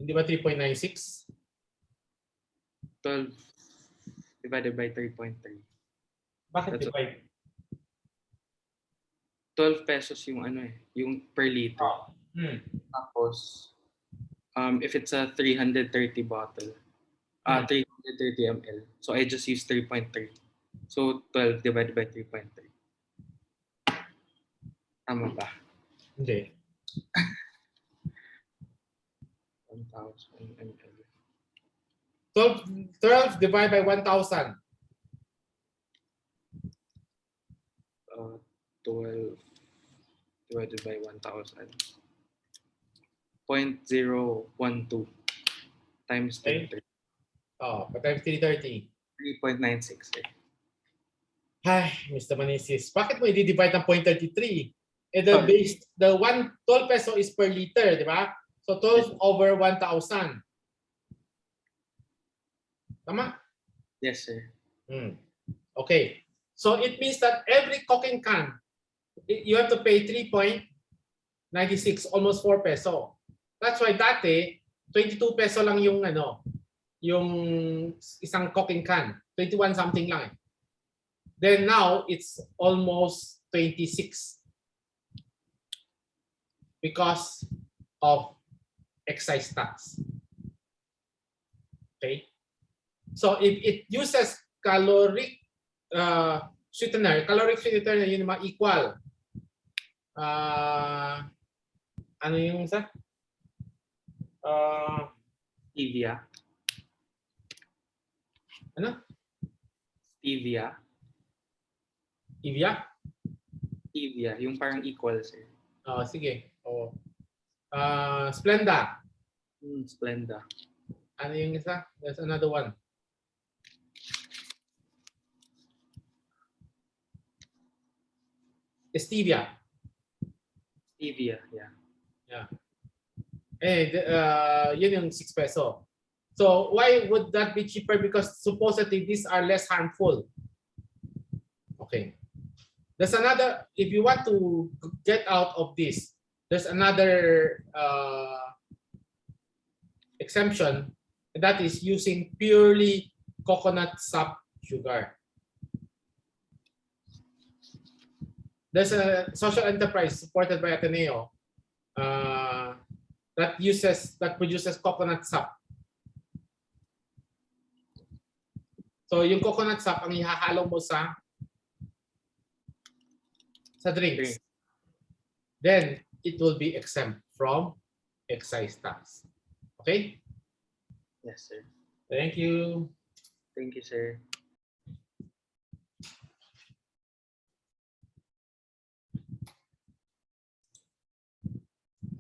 Hindi ba 3.96? 12 divided by 3.3. Bakit That's divide? 12 pesos yung yung per liter. Tapos, if it's a 330 bottle, 330 ml, so I just use 3.3. So 12 divided by 3.3. Tama ba? Hindi. 1,000 ml. 12 divided by 1,000. 12 divided by 1,000. 0.012 times Okay. 3. Oh, but times 330. 3.96. Ay, Mr. Manisis, bakit mo i-divide ng 0.33? Eh, the 12 peso is per liter, di ba? So 12 over 1,000. Tama? Yes, sir. Okay. So it means that every Coke and can, you have to pay 3.96, almost 4 peso. That's why dati, 22 peso lang yung yung isang Coke and can. 21 something lang eh. Then now it's almost 26 because of excise tax. Okay? So if it uses caloric sweetener yun yung mga equal. Ano yung isa? Stevia. Ano? Stevia. Stevia? Stevia, yung parang equal, sir. Sige. Splenda. Splenda. Ano yung isa? There's another one. Stevia. Stevia, yeah. Yeah. Yun yung 6 peso. So why would that be cheaper? Because supposedly these are less harmful. Okay. There's another, if you want to get out of this, there's another exemption, and that is using purely coconut sap sugar. There's a social enterprise supported by Ateneo that produces coconut sap. So yung coconut sap ang ihahalo mo sa drinks. Then it will be exempt from excise tax. Okay? Yes, sir. Thank you. Thank you, sir.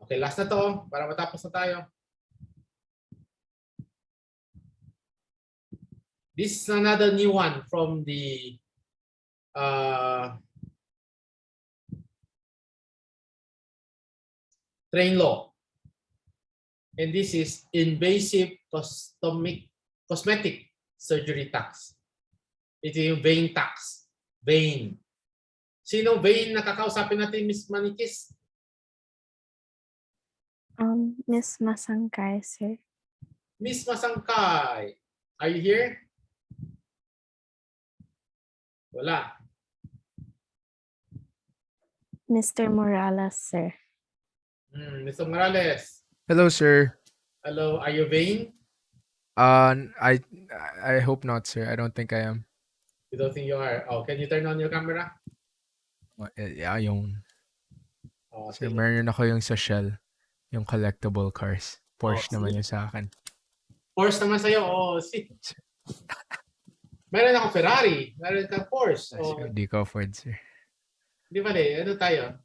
Okay, last na to para matapos na tayo. This is another new one from the train law. And this is invasive cosmetic surgery tax. Ito yung vein tax. Vein. Sino vein na kakausapin natin, Miss Manikis? Miss Masangkay, sir. Miss Masangkay, are you here? Wala. Mr. Morales, sir. Mr. Morales. Hello, sir. Hello, are you vain? I hope not, sir. I don't think I am. You don't think you are? Oh, can you turn on your camera? Yeah, yung Oh, sir, sige. meron ako yung sa Shell, yung collectible cars. Porsche Oh, naman see? yung sa akin. Porsche naman sa'yo. Oh, see. Meron ako Ferrari. Meron kang Porsche. Oh, Sir, di ko afford, sir. di ba ano tayo?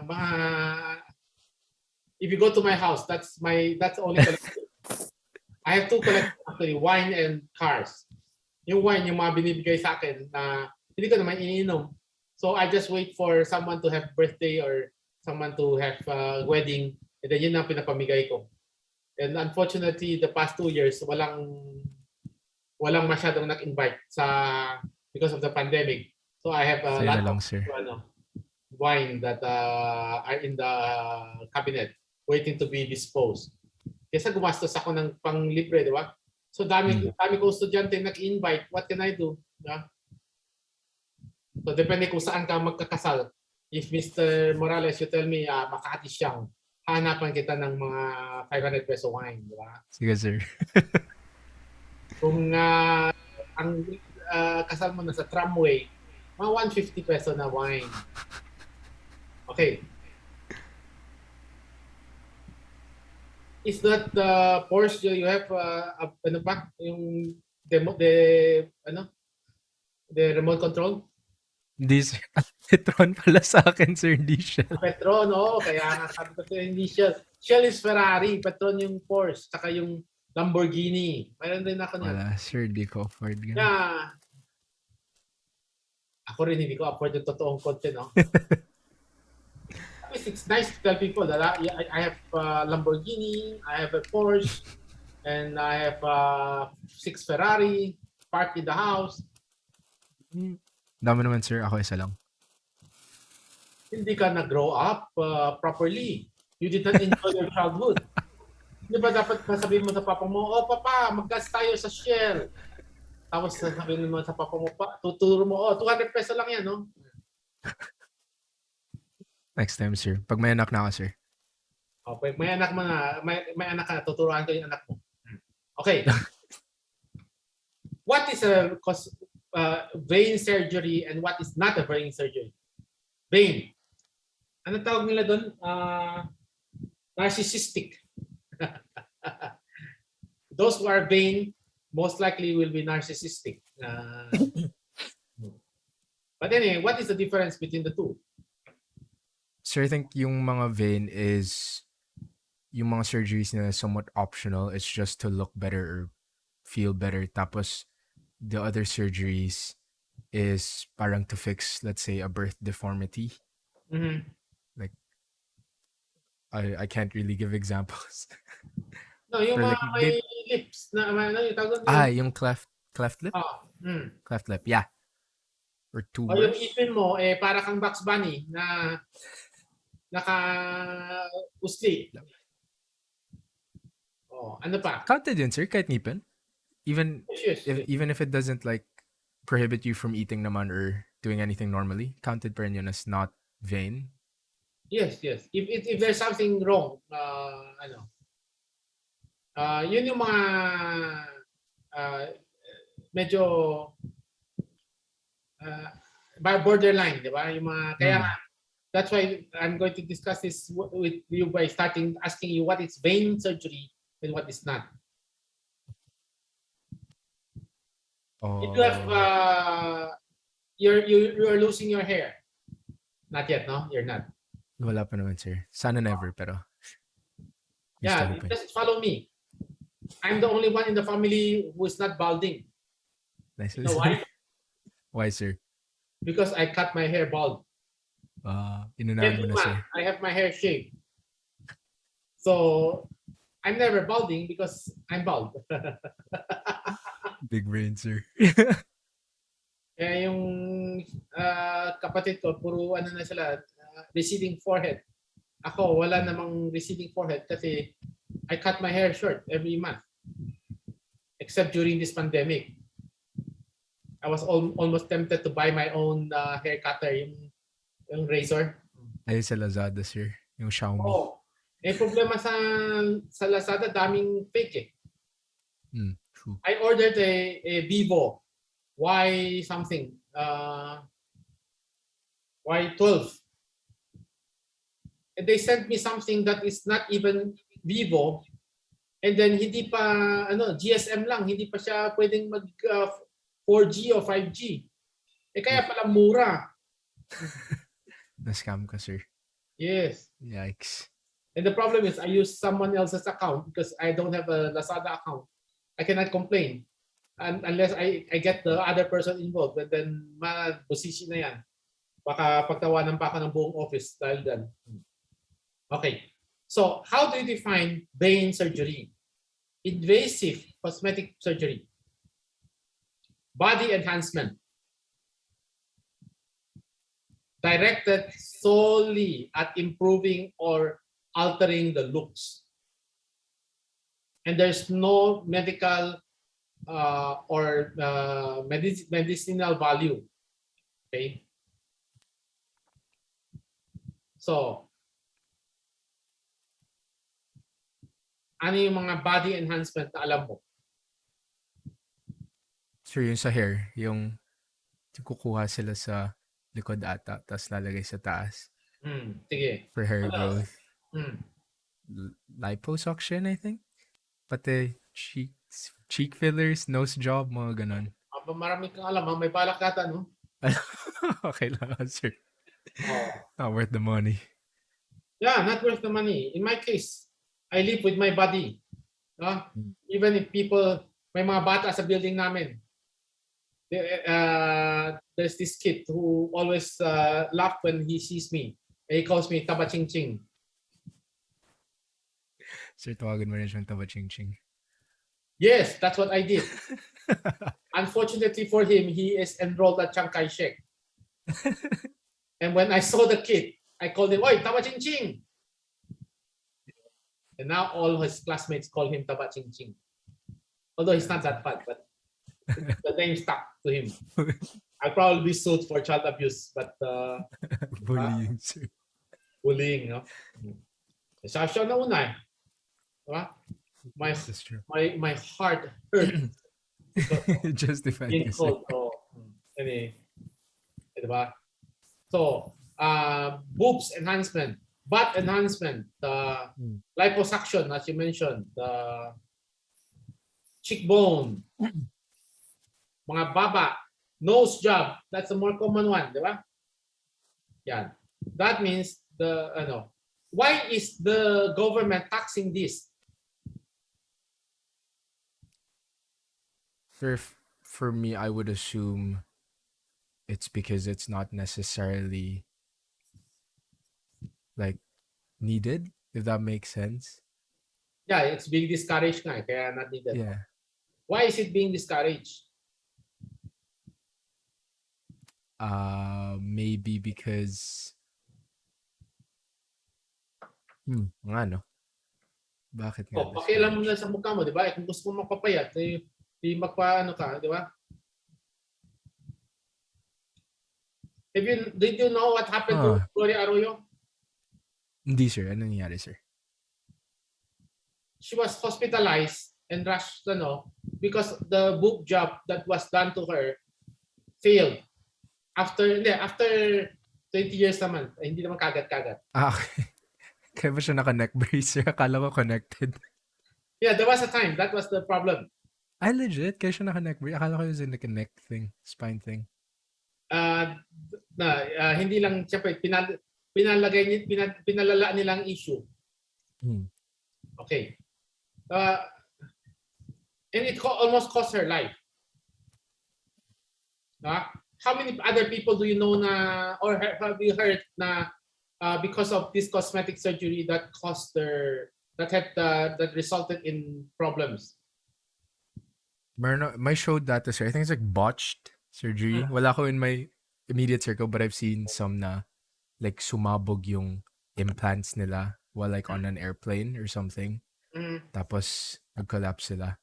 Mga if you go to my house, that's only collection. I have two collections actually, wine and cars. Yung wine, yung mga binibigay sa akin na hindi ko naman iniinom. So I just wait for someone to have birthday or someone to have wedding, and then yun ang pinapamigay ko. And unfortunately, the past 2 years, walang masyadong nag-invite because of the pandemic. So I have a Sa'yo lot na lang, of sir. wine that are in the cabinet waiting to be disposed. Kesa gumastos ako ng panglibre, di ba? So dami ko estudyante nag-invite. What can I do? Yeah? So depende kung saan ka magkakasal. If Mr. Morales, you tell me, Makati siyang, hanapan kita ng mga 500 peso wine, di ba? Sige, sir. Kung ang kasal mo na sa tramway, mga 150 peso na wine. Okay. Is that the Porsche you have ano pa yung the remote control? Hindi, sir. Petron pala sa akin, sir. Hindi siya. Petron, oo. Kaya nga sabi ko sa'yo, hindi Shell. Shell is Ferrari. Petron yung Porsche. Saka yung Lamborghini. Mayroon din ako niyan. Wala, sir. Di ko afford. Ganun. Yeah. Ako rin hindi ko afford yung totoong content, no? At least it's nice to tell people that I have Lamborghini, I have a Porsche, and I have 6 Ferrari parked in the house. Dami naman, sir. Ako isa lang. Hindi ka nag-grow up properly. You did not enjoy your childhood. Di ba dapat masabihin mo sa papa mo, oh papa, mag-gas tayo sa Shell. Tapos sasabihin mo sa papa mo, tuturo mo, oh 200 peso lang yan, no? Next time, sir. Pag may anak na ako, sir. Oh, pag may anak mo na, may anak ka, tuturuan ko yung anak mo. Okay. What is a vein surgery and what is not a vein surgery? Vein. Ano tawag nila doon? Narcissistic. Those who are vain most likely will be narcissistic. But anyway, what is the difference between the two? Sir, I think yung mga vein is yung mga surgeries na somewhat optional. It's just to look better or feel better. Tapos, the other surgeries is parang to fix, let's say, a birth deformity. Mm-hmm. Like, I can't really give examples. No, yung Or mga like, may lips na ano yung tawag doon? yung cleft lip? Cleft lip, yeah. Or O yung tumors. ipin mo, para kang Bugs Bunny na naka-usli. Oh, ano pa? Counted yun, sir, kahit ngipin. Even Yes. even if it doesn't like prohibit you from eating naman or doing anything normally, counted pa rin yun as not vain. Yes. If there's something wrong, yun yung mga medyo borderline, di ba? Yung mga, kaya nga, that's why I'm going to discuss this with you by starting asking you what is vein surgery and what is not. If you have, you're losing your hair. Not yet, no? You're not. Wala pa naman, sir. Sana never, pero Yeah, gusto ko pa. just follow me. I'm the only one in the family who is not balding. Nice. You know why? Why, sir? Because I cut my hair bald. Inunahan mo Every na, sir. month, I have my hair shaved. So, I'm never balding because I'm bald. Big brain, sir. Kaya yung kapatid ko, puro ano na sila, receding forehead. Ako, wala namang receding forehead kasi I cut my hair short every month. Except during this pandemic. I was almost tempted to buy my own hair cutter, yung razor. Ayun sa Lazada, sir. Yung Xiaomi. Oh, problema sa Lazada, daming fake eh. True. I ordered a Vivo Y something, Y12. And they sent me something that is not even Vivo. And then hindi pa, GSM lang, hindi pa siya pwedeng mag 4G o 5G. Eh kaya pala mura. Na-scam ka, sir. Yes. Yikes. And the problem is I use someone else's account because I don't have a Lazada account. I cannot complain unless I get the other person involved. But then busisi na yan. Baka pagtawanan pa ka ng buong office dahil dyan. Okay. So how do you define vein surgery? Invasive cosmetic surgery. Body enhancement. Directed solely at improving or altering the looks. And there's no medical or medicinal value. Okay. So, ano yung mga body enhancement na alam mo? Sir, yung sa hair, yung kukuha sila sa likod ata, tapos lalagay sa taas Sige. for hair What else? growth. Liposuction, I think. Pati cheek fillers, nose job, mga ganon. Marami kang alam, may balak kata, no? Okay lang, sir. Oh. Not worth the money. Yeah, not worth the money. In my case, I live with my body. Even if people, may mga bata sa building namin. There's this kid who always laughs when he sees me. He calls me Taba Ching Ching. Sir, tawagan mo rin siyang Taba Ching Ching. Yes, that's what I did. Unfortunately for him, he is enrolled at Chiang Kai-shek. And when I saw the kid, I called him, "Oi, Taba Ching Ching." And now all his classmates call him Taba Ching Ching. Although he's not that fat, but the name stuck to him. I'll probably be sued for child abuse, but Bullying, sir. bullying, no? Siya na una eh. Diba? That's true. My heart hurt. Justified Being kasi. cold. So, diba? So, boobs enhancement, butt enhancement, liposuction, as you mentioned, the cheekbone, mga baba, nose job, that's a more common one, di ba? Yeah. That means why is the government taxing this? For me, I would assume it's because it's not necessarily like needed, if that makes sense. Yeah, it's being discouraged nga, kaya not needed. Yeah. Why is it being discouraged? Maybe because ano? Bakit nga? Pakialam mo na sa mukha mo, di ba? Kung gusto mo magpapayat, magpaano ka, di ba? Did you know what happened to Gloria Arroyo? Hindi, sir. Ano nangyari, sir? She was hospitalized and rushed, because the boob job that was done to her failed. After 20 years naman, hindi naman kagat-kagat. Okay. Kaya ba siya naka-neck brace, sir? Akala ko connected. Yeah, there was a time. That was the problem. Legit? Kaya siya naka-neck brace? Akala ko it was like a neck thing, spine thing. Hindi lang, siyempre, pinalala nilang issue. Okay. And it almost cost her life. How many other people do you know or have you heard na because of this cosmetic surgery that that resulted in problems? May showed that, sir. I think it's like botched surgery. Wala ko in my immediate circle, but I've seen some na like sumabog yung implants nila while like on an airplane or something. Tapos nag-collapse sila.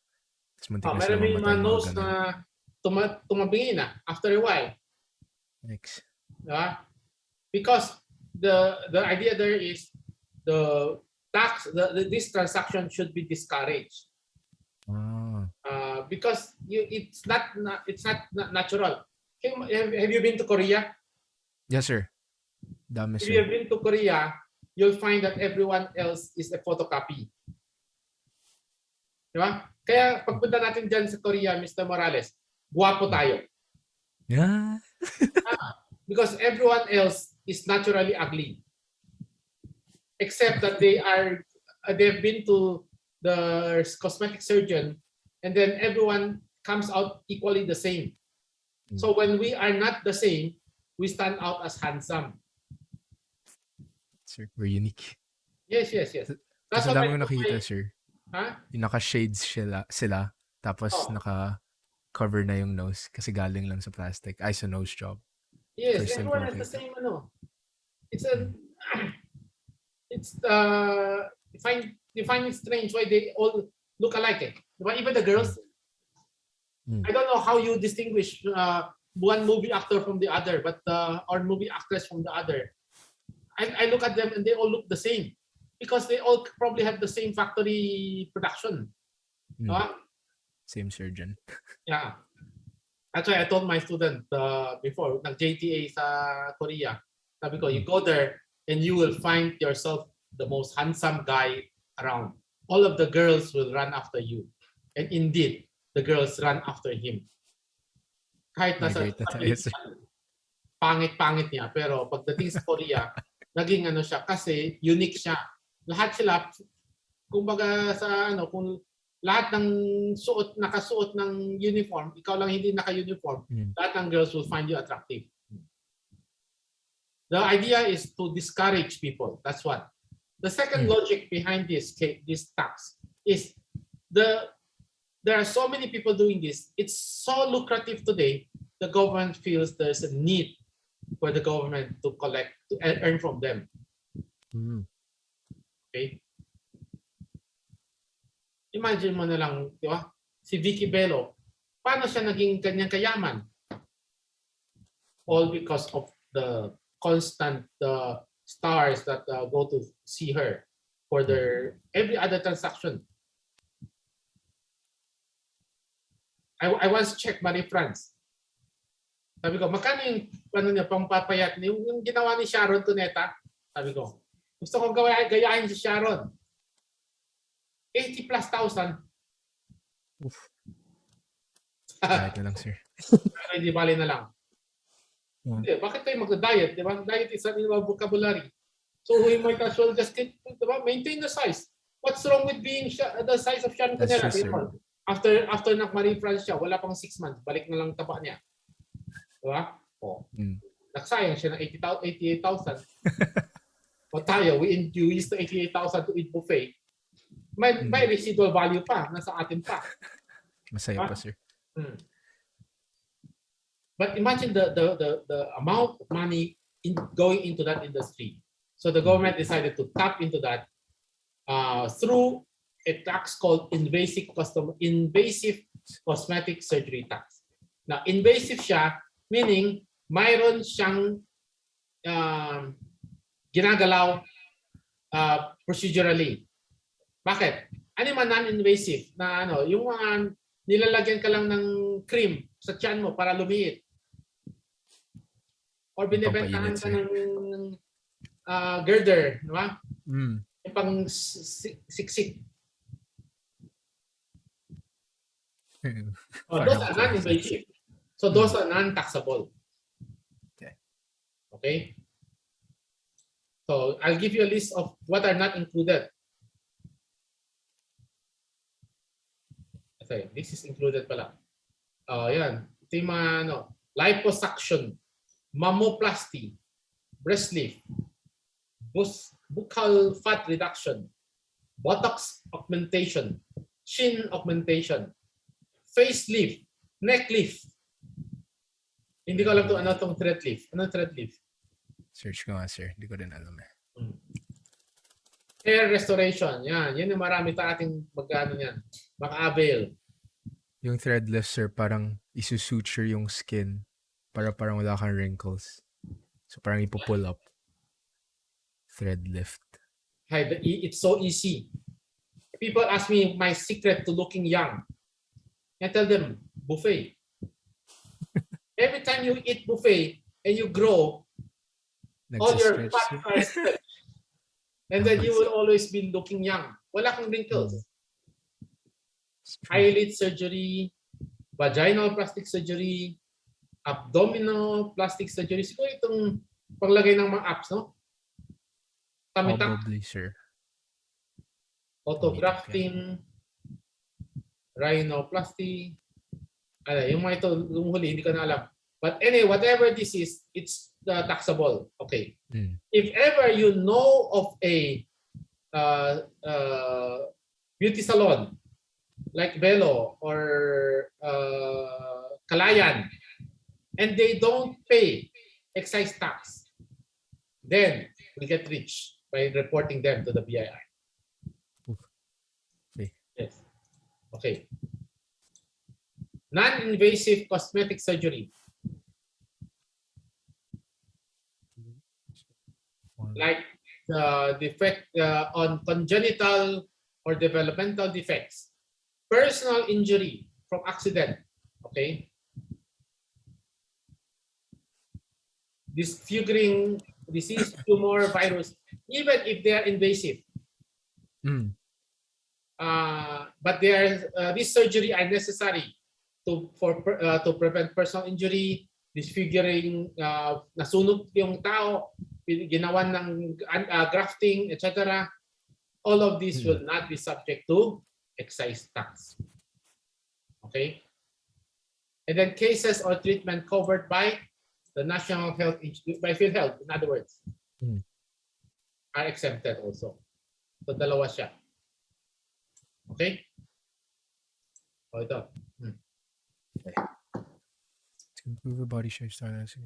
Tapos muntik na sila Meron yung mga mamatay, nose ganun. na tumabingi na after a while. Thanks. Because the idea there is this transaction should be discouraged. Because it's not natural. Have you been to Korea? Yes, sir. Dami, If you have sir. been to Korea, you'll find that everyone else is a photocopy. Di ba? Kaya pagpunta natin dyan sa Korea, Mr. Morales, guwapo tayo. Yeah. Because everyone else is naturally ugly. Except that they've been to the cosmetic surgeon, and then everyone comes out equally the same. So when we are not the same, we stand out as handsome. Sir, we're unique. Yes. Tapos ang dami ko nakita, sir. Ha? Yung naka-shades sila. Tapos Oh. naka-cover na yung nose kasi galing lang sa plastic. Ay, sa nose job. Yes, First time everyone ko has the nakita. same you find it strange why they all look alike. Eh. Diba? Even the girls. I don't know how you distinguish one movie actor from the other, but or movie actress from the other. I look at them and they all look the same because they all probably have the same factory production. Same surgeon. Yeah. That's why I told my student before, nag-JTA sa Korea, sabi ko, you go there and you will find yourself the most handsome guy around. All of the girls will run after you. And indeed, the girls run after him. Kahit nasa pangit-pangit niya, pero pagdating sa Korea, naging ano siya kasi unique siya. Lahat sila, kumbaga sa ano, kung lahat ng nakasuot ng uniform, ikaw lang hindi naka-uniform, lahat ng girls will find you attractive. The idea is to discourage people. That's what. The second logic behind this tax is there are so many people doing this. It's so lucrative today. The government feels there's a need for the government to collect, to earn from them. Okay. Imagine mo na lang, di ba? Si Vicky Bello, paano siya naging kanyang kayaman? All because of the constant stars that go to see her for their every other transaction. I once checked Marie France. Sabi ko, magkano yung niya, pangpapayat niya? Yung ginawa ni Sharon Cuneta, sabi ko, gusto kong gayahin si Sharon. 80,000+. Diet na lang, sir. Hindi bali na lang. Hindi, bakit tayo magda-diet? Diba? Diet is an involved vocabulary. So we might as well just maintain the size. What's wrong with being the size of Sharon Cuneta? After nag-Marie France siya, wala pang 6 months, balik na lang taba niya. Diba? Oh. Nagsayang siya ng 88,000. O tayo, we use the 88,000 to eat buffet. May residual value pa, nasa atin pa. Masaya pa, sir. But imagine the amount of money going into that industry. So the government decided to tap into that through a tax called invasive cosmetic surgery tax. Now, invasive siya, meaning mayroon siyang ginagalaw procedurally. Bakit? Ano man non-invasive na ano, yung mga nilalagyan ka lang ng cream sa tiyan mo para lumiit. Or binibentahan ka ng girder, di ba? Yung pang siksik. Those are non-invasive. So those are non-taxable. Okay? So I'll give you a list of what are not included. Okay, this is included pala. Yan. Ito yung mga liposuction, mammoplasty, breast lift, buccal fat reduction, botox augmentation, chin augmentation, face lift, neck lift. Hindi ko alam ano itong thread lift. Anong thread lift? Search ko nga, sir. Hindi ko din alam eh. Hair restoration. Yan. Yan yung marami ta ating magkano yan. Maka-avail. Yung thread lift, sir, parang isusuture yung skin para parang wala kang wrinkles. So parang ipo-pull up. Thread lift. It's so easy. People ask me my secret to looking young. and tell them buffet. Every time you eat buffet and you grow, all your Nagsistretch, fat sir. are stretched. And then you will always be looking young. Wala kang wrinkles. It's true. Eyelid surgery, vaginal plastic surgery, abdominal plastic surgery. Siguro itong paglagay ng mga apps, no? Tamitak, Probably, sir. autografting, rhinoplasty. Ano, yung mga ito, yung huli, hindi ko na alam. But anyway, whatever this is, it's taxable. Okay. Mm. If ever you know of a beauty salon like Velo or Kalayan, and they don't pay excise tax, then we get rich by reporting them to the BIR. Okay. Yes. Okay. Non-invasive cosmetic surgery, like the defect on congenital or developmental defects, personal injury from accident, okay, disfiguring disease, tumor, virus, even if they are invasive. Mm. But this surgery are necessary to prevent personal injury, disfiguring, nasunog yung tao, ginawan ng grafting, etc. All of these will not be subject to excise tax. Okay? And then cases or treatment covered by the National Health Institute, by PhilHealth, in other words, are exempted also. So dalawa siya. Okay? O ito. To improve your body shape, start sa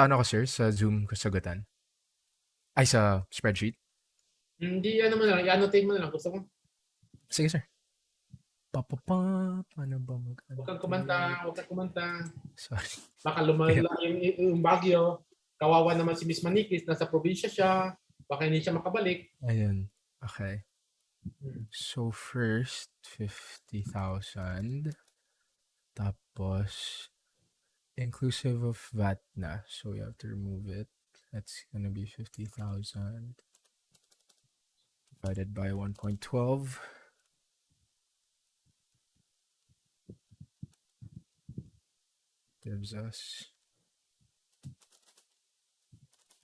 ano ko, sir? Sa Zoom kasagutan? Ay, sa spreadsheet? Hindi, ano mo na lang, i-annotate mo na lang. Gusto mo? Sige, sir. Paano ba Huwag kang kumanta, huwag kang kumanta. Sorry. Baka lumala yung Baguio. Kawawa naman si Miss Manikis, nasa probinsya siya. Baka hindi siya makabalik. Ayun. Okay. So first, 50,000. Tapos, inclusive of VAT na. So we have to remove it. That's gonna be 50,000 divided by 1.12. Gives us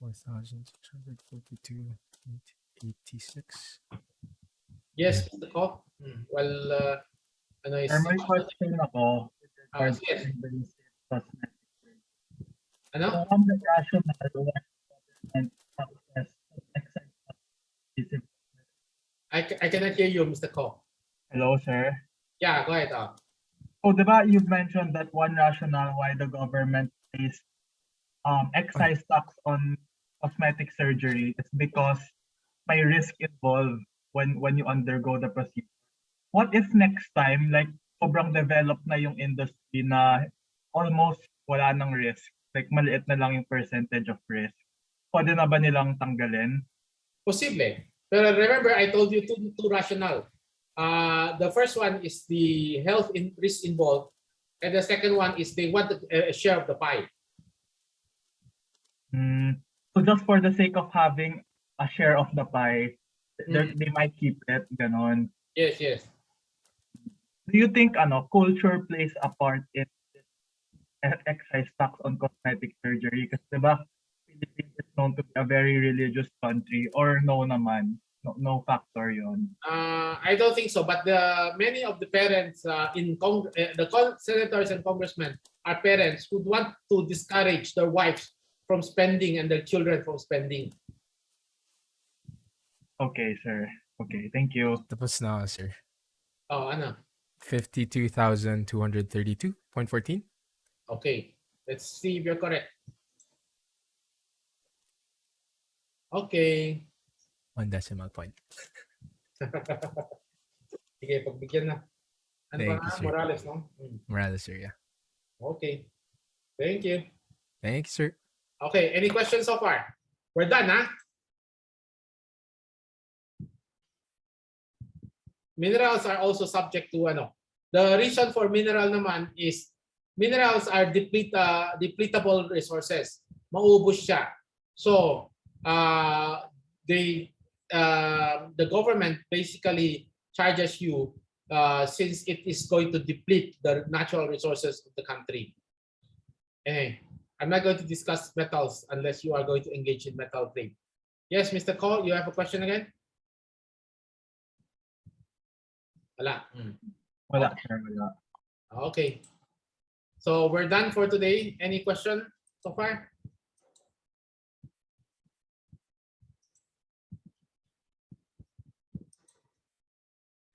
4,642.86. Yes, Mr. Ko. Well, ano is... May question ako. yes. Ano? So, ang rational and success of excise tax is it? I cannot hear you, Mr. Ko. Hello, sir. Yeah, go ahead. So, diba, you've mentioned that one rationale why the government pays excise tax on cosmetic surgery is because may risk involved when you undergo the procedure. What if next time, like, sobrang developed na yung industry na almost wala ng risk, like maliit na lang yung percentage of risk, pwede na ba nilang tanggalin? Posible. Pero remember, I told you two rationale. The first one is the health risk involved, and the second one is they want a share of the pie. So just for the sake of having a share of the pie, they might keep it, ganon. Yes, yes. Do you think culture plays a part in excise tax on cosmetic surgery? Kasi diba, Philippines is known to be a very religious country, or no naman? No factor yon. I don't think so, but many of the parents senators and congressmen are parents who want to discourage their wives from spending and their children from spending. Okay, sir. Okay, thank you. Tapos na, sir. Oh, ano? 52,232.14. Okay. Let's see if you're correct. Okay. 1 decimal point. Sige, pagbigyan na. Ano Thank ba you, nga? sir. Morales, no? Morales, sir, yeah. Okay. Thank you. Thank you, sir. Okay, any questions so far? We're done, huh? minerals are also subject to ano. The reason for mineral naman is minerals are depletable resources. Maubos siya. So, the government basically charges you since it is going to deplete the natural resources of the country. Anyway, I'm not going to discuss metals unless you are going to engage in metal trade. Yes, Mr. Cole, you have a question again? Wala. Wala, sir, wala. Okay. So we're done for today. Any question so far?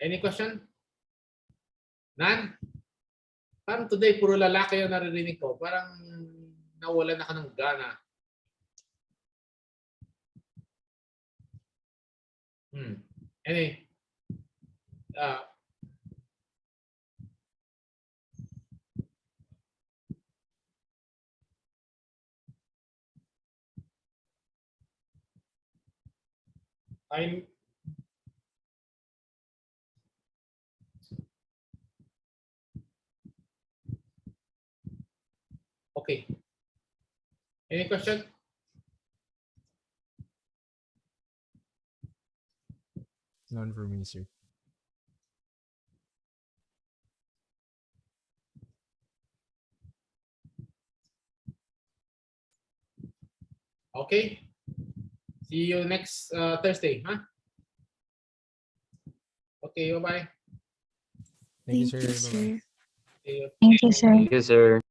Any question? None? Parang today, puro lalaki yung naririnig ko. Parang nawalan na ka ng gana. Anyway, I'm okay. Any question? None for me, sir. Okay. See you next Thursday, huh? Okay, bye-bye. Thank you, Thank sir. you, Bye-bye. sir. See you. Thank you, sir. Thank you, sir.